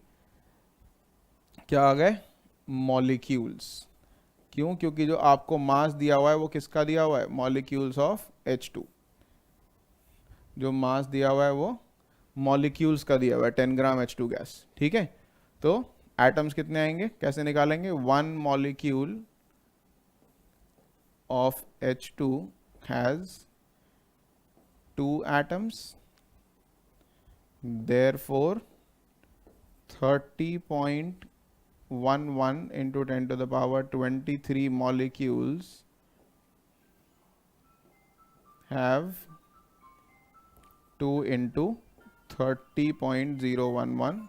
क्या आ गए, मॉलिक्यूल्स। क्यों, क्योंकि जो आपको मास दिया हुआ है वो किसका दिया हुआ है, मॉलिक्यूल्स ऑफ H2। जो मास दिया हुआ है वो मॉलिक्यूल्स का दिया हुआ है, 10 ग्राम H2 गैस, ठीक है। तो एटम्स कितने आएंगे, कैसे निकालेंगे, 1 molecule of H2 has 2 atoms, therefore 30.11 into 10⁻23 molecules have 2 into 30.011,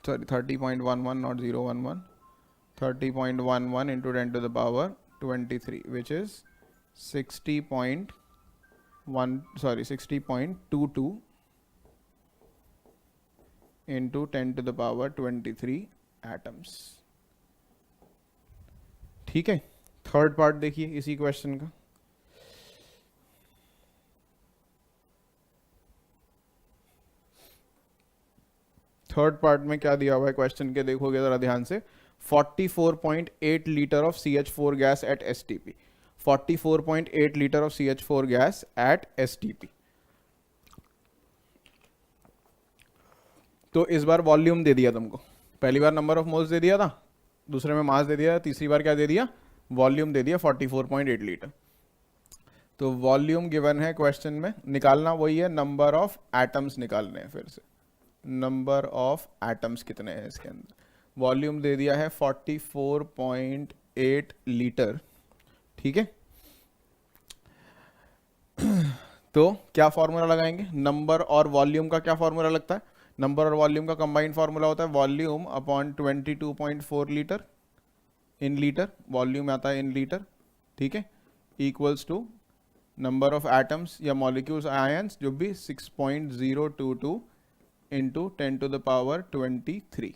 sorry 30.11 not 011, 30.11 into 10⁻23, which is 60.22 into 10⁻23 atoms, ठीक है। थर्ड पार्ट देखिए इसी क्वेश्चन का। थर्ड पार्ट में क्या दिया हुआ है क्वेश्चन के, देखोगे जरा ध्यान से, 44.8 litre of CH4 gas at STP, 44.8 litre of CH4 gas at STP। तो इस बार वॉल्यूम दे दिया तुमको, पहली बार नंबर ऑफ मोल्स दे दिया था, दूसरे में मास दे दिया, तीसरी बार क्या दे दिया, वॉल्यूम दे दिया 44.8 लीटर। तो वॉल्यूम गिवन है क्वेश्चन में, निकालना वही है, नंबर ऑफ एटम्स निकालने हैं। फिर से नंबर ऑफ एटम्स कितने हैं इसके अंदर, वॉल्यूम दे दिया है 44.8 लीटर, ठीक है। तो क्या फॉर्मूला लगाएंगे, नंबर और वॉल्यूम का क्या फॉर्मूला लगता है, नंबर और वॉल्यूम का कंबाइंड फॉर्मूला होता है volume upon 22.4 litre in litre, volume आता है इन लीटर, ठीक है, equals to number of atoms या मॉलिक्यूल्स आयंस जो भी 6.022 इंटू 10⁻23।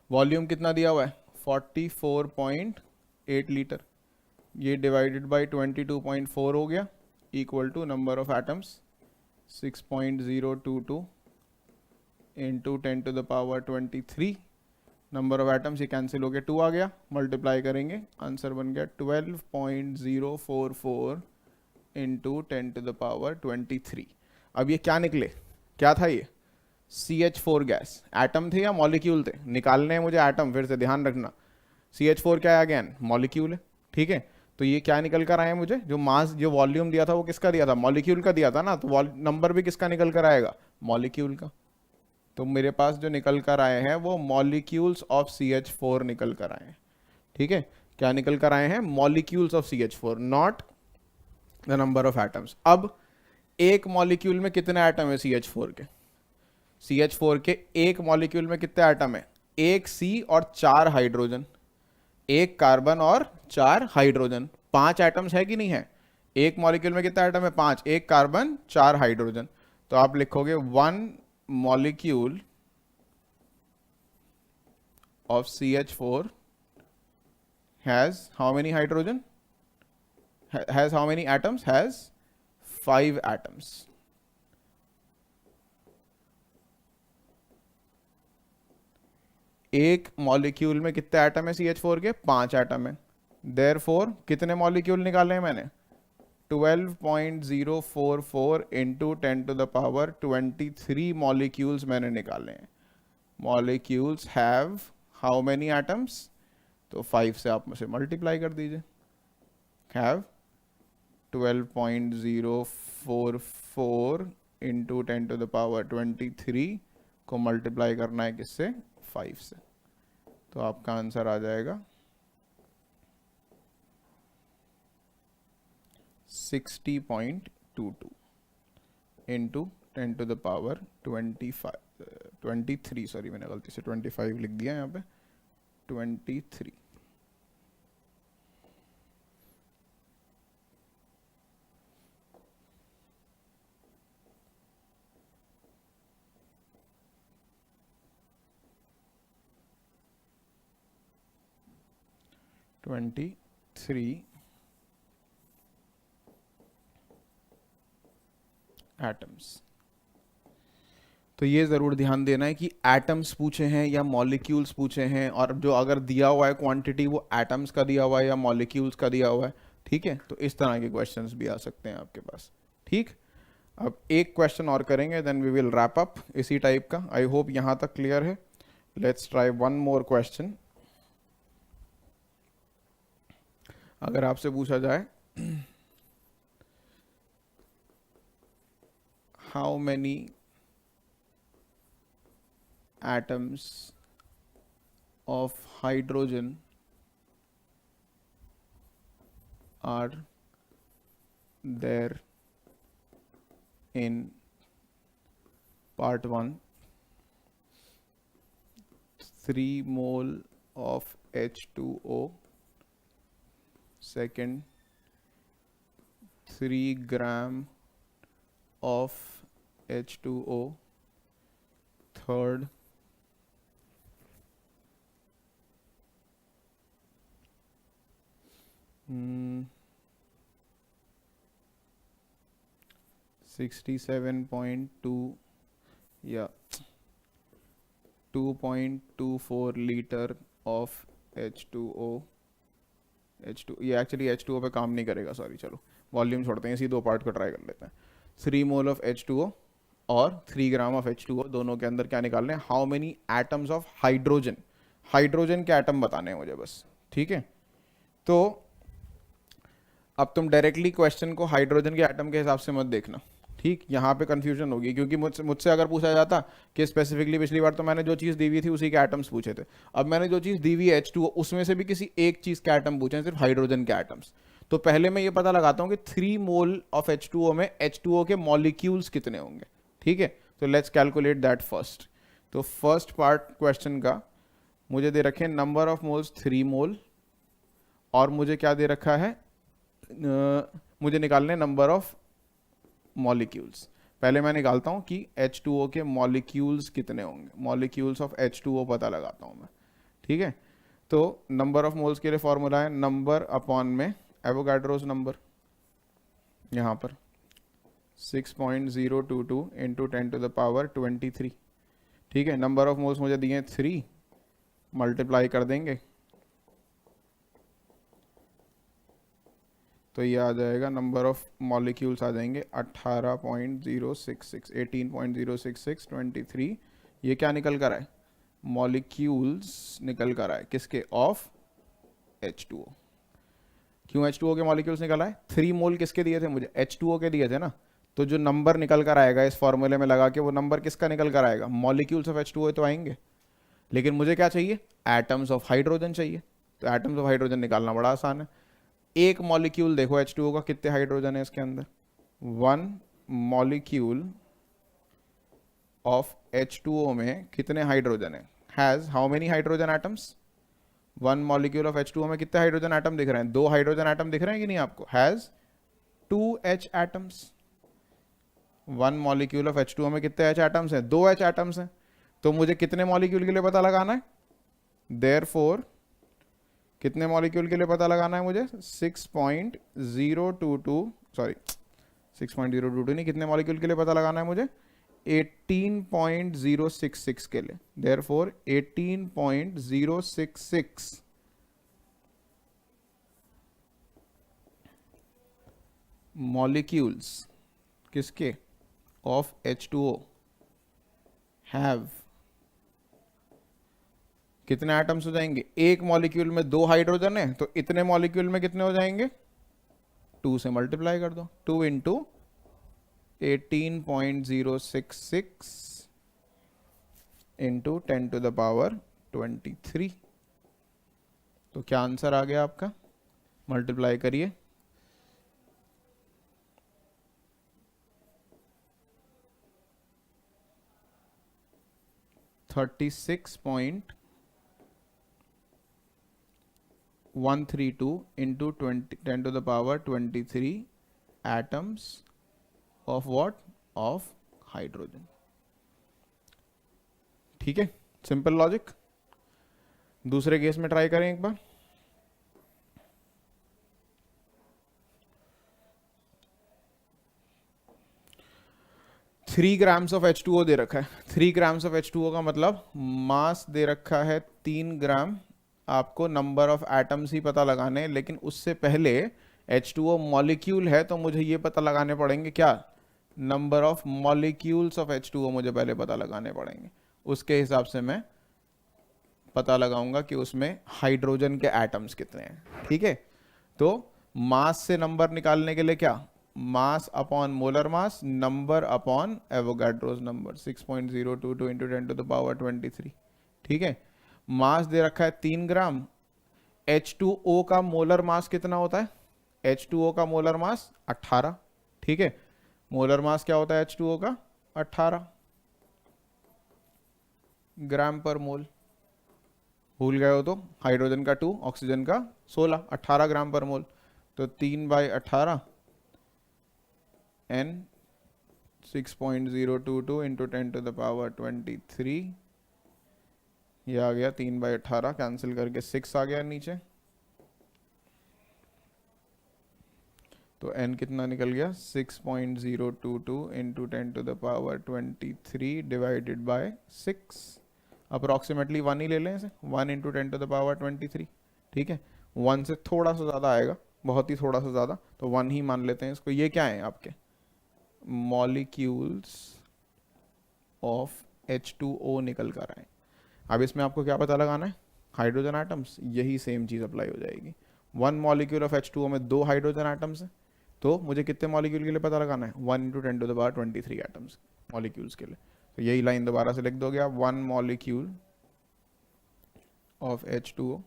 वॉल्यूम कितना दिया हुआ है 44.8 लीटर, ये डिवाइडेड बाय 22.4 हो गया, equal to number of atoms 6.022 into 10 to the power 23। Number of atoms ये कैंसिल हो गया, 2 आ गया, मल्टीप्लाई करेंगे, आंसर बन गया 12.044 इंटू 10 टू द पावर 23। अब ये क्या निकले, क्या था ये? CH4 gas. एटम थे या मॉलिक्यूल थे? निकालने हैं मुझे एटम, फिर से ध्यान रखना। CH4 क्या है अगेन? मॉलिक्यूल है, ठीक है। तो ये क्या निकल कर आया मुझे? जो मास, जो वॉल्यूम दिया था वो किसका दिया था? मॉलिक्यूल का दिया था ना, तो नंबर भी किसका निकल कर आएगा? मॉलिक्यूल का। तो मेरे पास जो निकल कर आए हैं वो मॉलिक्यूल्स ऑफ CH4 निकल कर आए हैं, ठीक है। क्या निकल कर आए हैं? Molecules of CH4, not the number of atoms. अब एक मॉलिक्यूल में कितने एटम है CH4 के? CH4 के एक मॉलिक्यूल में कितने एटम है? एक C और 4 हाइड्रोजन, एक कार्बन और 4 हाइड्रोजन, 5 एटम्स है कि नहीं है? एक मॉलिक्यूल में कितना एटम है? 5, एक कार्बन 4 हाइड्रोजन। तो आप लिखोगे 1 molecule of CH4 has how many hydrogen? Has how many atoms? Has 5 atoms. एक मॉलिक्यूल में कितने एटम है CH4 के? 5 एटम है। Therefore कितने मॉलिक्यूल निकाले हैं मैंने? 12.044 into 10 to the power 23 molecules मैंने निकाले हैं। Molecules have how many atoms? तो 5 से आप मुझे मल्टीप्लाई कर दीजिए। Have 12.044 into 10 to the power 23 को मल्टीप्लाई करना है किससे? 5 से। तो आपका आंसर आ जाएगा 60.22 into 10 to the power 23, sorry मैंने गलती से 25 लिख दिया यहाँ पे, 23। एटम्स। तो ये ज़रूर ध्यान देना है कि एटम्स पूछे हैं या मॉलिक्यूल्स पूछे हैं, और जो अगर दिया हुआ है क्वांटिटी वो एटम्स का दिया हुआ है या मॉलिक्यूल्स का दिया हुआ है, ठीक है। तो इस तरह के क्वेश्चंस भी आ सकते हैं आपके पास, ठीक। अब एक क्वेश्चन और करेंगे, then we will wrap up इसी टाइप का। आई होप यहाँ तक क्लियर है। Let's try one more question. अगर आपसे पूछा जाए how many atoms of hydrogen are there in part 1, 3 mole of H2O, second 3 gram of H2O, third 67.2 या 2.24 लीटर ऑफ H2O। ये एक्चुअली H2O पे काम नहीं करेगा, सॉरी, चलो वॉल्यूम छोड़ते हैं, इसी दो पार्ट को ट्राई कर लेते हैं। 3 मोल ऑफ H2O और 3 ग्राम ऑफ H2O, दोनों के अंदर क्या निकालने हैं? How many atoms of hydrogen. Hydrogen के एटम बताने हैं मुझे बस, ठीक है। तो अब तुम डायरेक्टली क्वेश्चन को हाइड्रोजन के एटम के हिसाब से मत देखना, ठीक। यहाँ पे कंफ्यूजन होगी, क्योंकि मुझसे अगर पूछा जाता कि स्पेसिफिकली पिछली बार तो मैंने जो चीज़ दी हुई थी उसी के एटम्स पूछे थे, अब मैंने जो चीज़ दी हुई है H2O उसमें से भी किसी एक चीज़ के एटम पूछे हैं, सिर्फ हाइड्रोजन के एटम्स। तो पहले मैं ये पता लगाता हूँ कि 3 मोल ऑफ H2O में H2O के मॉलिक्यूल्स कितने होंगे, ठीक है। तो लेट्स कैलकुलेट दैट फर्स्ट। तो फर्स्ट पार्ट क्वेश्चन का मुझे दे रखे नंबर ऑफ मोल्स 3 मोल, और मुझे क्या दे रखा है? मुझे निकालने नंबर ऑफ मॉलिक्यूल्स। पहले मैं निकालता हूं कि H2O के मॉलिक्यूल्स कितने होंगे। मॉलिक्यूल्स ऑफ H2O पता लगाता हूं मैं, ठीक है। तो नंबर ऑफ मोल्स के लिए फॉर्मूला है नंबर अपॉन में एवोगाड्रोस नंबर, यहाँ पर 6.022 इंटू 10⁻23, ठीक है। नंबर ऑफ मोल्स मुझे दिए 3, मल्टीप्लाई कर देंगे तो ये आ जाएगा, नंबर ऑफ मॉलिक्यूल्स आ जाएंगे 18.066, 18.066, 23। ये क्या निकल कर आए? मॉलिक्यूल्स निकल कर आए किसके? Of H2O। क्यों H2O के मॉलिक्यूल्स निकल आए? 3 मोल किसके दिए थे मुझे? H2O के दिए थे ना। तो जो नंबर निकल कर आएगा इस फॉर्मूले में लगा के, वो नंबर किसका निकल कर आएगा? मॉलिक्यूल्स ऑफ H2O तो आएंगे, लेकिन मुझे क्या चाहिए? एटम्स ऑफ हाइड्रोजन चाहिए। तो एटम्स ऑफ हाइड्रोजन निकालना बड़ा आसान है। एक मॉलिक्यूल देखो H2O का, कितने हाइड्रोजन है इसके अंदर? 1 मॉलिक्यूल ऑफ H2O में कितने हाइड्रोजन है? Has how many hydrogen atoms? 1 molecule of H2O में कितने हाइड्रोजन एटम दिख रहे हैं? 2 हाइड्रोजन एटम दिख रहे हैं कि नहीं आपको? Has 2 H atoms. 1 molecule of H2O में कितने H एटम्स हैं? 2 H एटम्स हैं। तो मुझे कितने मॉलिक्यूल के लिए पता लगाना है? देयरफॉर कितने मॉलिक्यूल के लिए पता लगाना है मुझे? 6.022, सॉरी 6.022 नहीं, कितने मॉलिक्यूल के लिए पता लगाना है मुझे? 18.066 के लिए। देयरफॉर 18.066 मॉलिक्यूल्स किसके? ऑफ H2O हैव कितने एटम्स हो जाएंगे? एक मॉलिक्यूल में 2 हाइड्रोजन है, तो इतने मॉलिक्यूल में कितने हो जाएंगे? 2 से मल्टीप्लाई कर दो। 2 इंटू 18.066 इंटू 10⁻23। तो क्या आंसर आ गया आपका? मल्टीप्लाई करिए। 36.132 into 10⁻23 atoms of what? Of hydrogen। ठीक है, सिंपल लॉजिक। दूसरे केस में ट्राई करें एक बार। थ्री ग्राम्स ऑफ H2O दे रखा है। 3 ग्राम्स ऑफ H2O का मतलब मास दे रखा है 3 ग्राम। आपको नंबर ऑफ एटम्स ही पता लगाने, लेकिन उससे पहले H2O मॉलिक्यूल है तो मुझे ये पता लगाने पड़ेंगे क्या? Number of molecules of H2O मुझे पहले पता लगाने पड़ेंगे। उसके हिसाब से मैं पता लगाऊंगा कि उसमें हाइड्रोजन के एटम्स कितने हैं। ठीक है, तो मास से नंबर निकालने के लिए क्या? मास upon molar mass, number upon Avogadro's number. 6.022 into 10⁻23। ठीक है, मास दे रखा है 3 ग्राम। H2O का मोलर मास कितना होता है? H2O का मोलर मास 18। ठीक है, मोलर मास क्या होता है H2O का? 18 ग्राम पर मोल। भूल गए हो तो हाइड्रोजन का 2, ऑक्सीजन का 16, 18 ग्राम पर मोल। तो 3/18 n 6.022 इंटू 10⁻23। ये आ गया 3/18, कैंसिल करके 6 आ गया नीचे। तो n कितना निकल गया? 6.022 इंटू 10⁻23 डिवाइडेड बाय 6। अप्रोक्सीमेटली 1 ही ले लें इसे, 1 इंटू 10⁻23। ठीक है, 1 से थोड़ा सा ज़्यादा आएगा, बहुत ही थोड़ा सा ज़्यादा, तो 1 ही मान लेते हैं इसको। ये क्या है आपके? मॉलिक्यूल्स ऑफ H2O निकल कर आए। अब इसमें आपको क्या पता लगाना है? Hydrogen atoms. यही सेम चीज़ अप्लाई हो जाएगी। 1 मॉलिक्यूल ऑफ H2O में 2 हाइड्रोजन एटम्स हैं, तो मुझे कितने मॉलिक्यूल के लिए पता लगाना है? 1 इंटू 10⁻23 एटम्स मॉलिक्यूल्स के लिए। तो यही लाइन दोबारा से लिख दोगे आप, 1 मॉलिक्यूल ऑफ H2O।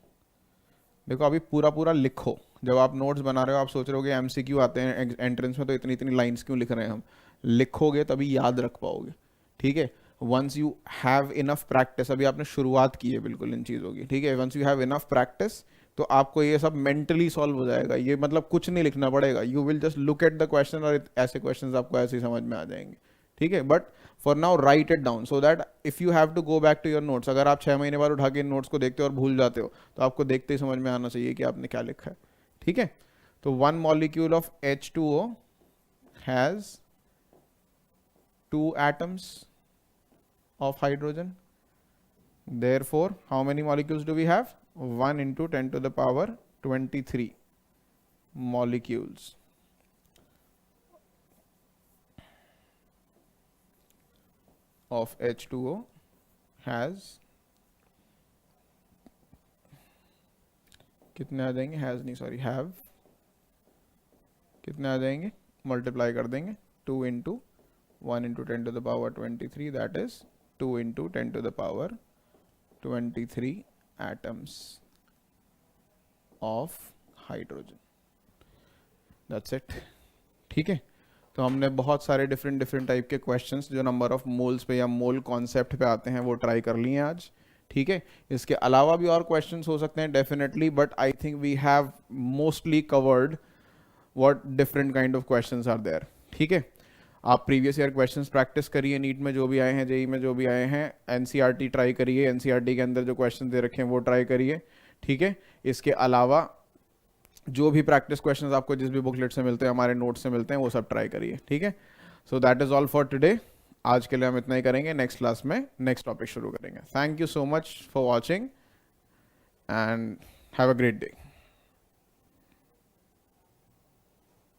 देखो अभी पूरा पूरा लिखो। जब आप नोट्स बना रहे हो आप सोच रहे हो MCQ आते हैं एंट्रेंस में, तो इतनी इतनी लाइंस क्यों लिख रहे हैं हम? लिखोगे तभी याद रख पाओगे। ठीक है, once you have enough practice, अभी आपने शुरुआत की है बिल्कुल इन चीज़ों की। ठीक है, once you have enough practice तो आपको ये सब मेंटली सॉल्व हो जाएगा। ये मतलब कुछ नहीं लिखना पड़ेगा, you will just look at the question और ऐसे क्वेश्चन आपको ऐसे ही समझ में आ जाएंगे। ठीक है, but for now write it down so that if you have to go back to your notes, अगर आप 6 महीने बाद उठा के इन नोट्स को देखते हो और भूल जाते हो, तो आपको देखते ही समझ में आना चाहिए कि आपने क्या लिखा है। ठीक है, तो 1 molecule of H2O has 2 atoms of hydrogen. Therefore, how many molecules do we have? 1 into 10 to the power 23 molecules of H2O has, कितने आ जाएंगे? हैज़ नहीं, सॉरी, हैव, कितने आ जाएंगे? मल्टीप्लाई कर देंगे 2 into 1 into 10 to the power 23, that is 2 into 10 to the power 23 atoms of hydrogen. That's it. ठीक है, तो हमने बहुत सारे डिफरेंट टाइप के क्वेश्चंस जो नंबर ऑफ मोल्स पे या मोल कॉन्सेप्ट पे आते हैं वो ट्राई कर लिए हैं आज. ठीक है, इसके अलावा भी और क्वेश्चंस हो सकते हैं definitely, but I think we have mostly covered what different kind of questions are there. ठीक है, आप प्रीवियस ईयर क्वेश्चंस प्रैक्टिस करिए, नीट में जो भी आए हैं, जेई में जो भी आए हैं, एनसीईआरटी ट्राई करिए, एनसीईआरटी के अंदर जो क्वेश्चन दे रखे हैं वो ट्राई करिए. ठीक है, इसके अलावा जो भी प्रैक्टिस क्वेश्चंस आपको जिस भी बुकलेट से मिलते हैं, हमारे नोट से मिलते हैं, वो सब ट्राई करिए. ठीक है, so that is all for today. आज के लिए हम इतना ही करेंगे. नेक्स्ट क्लास में नेक्स्ट टॉपिक शुरू करेंगे. Thank you so much for watching and have a great day.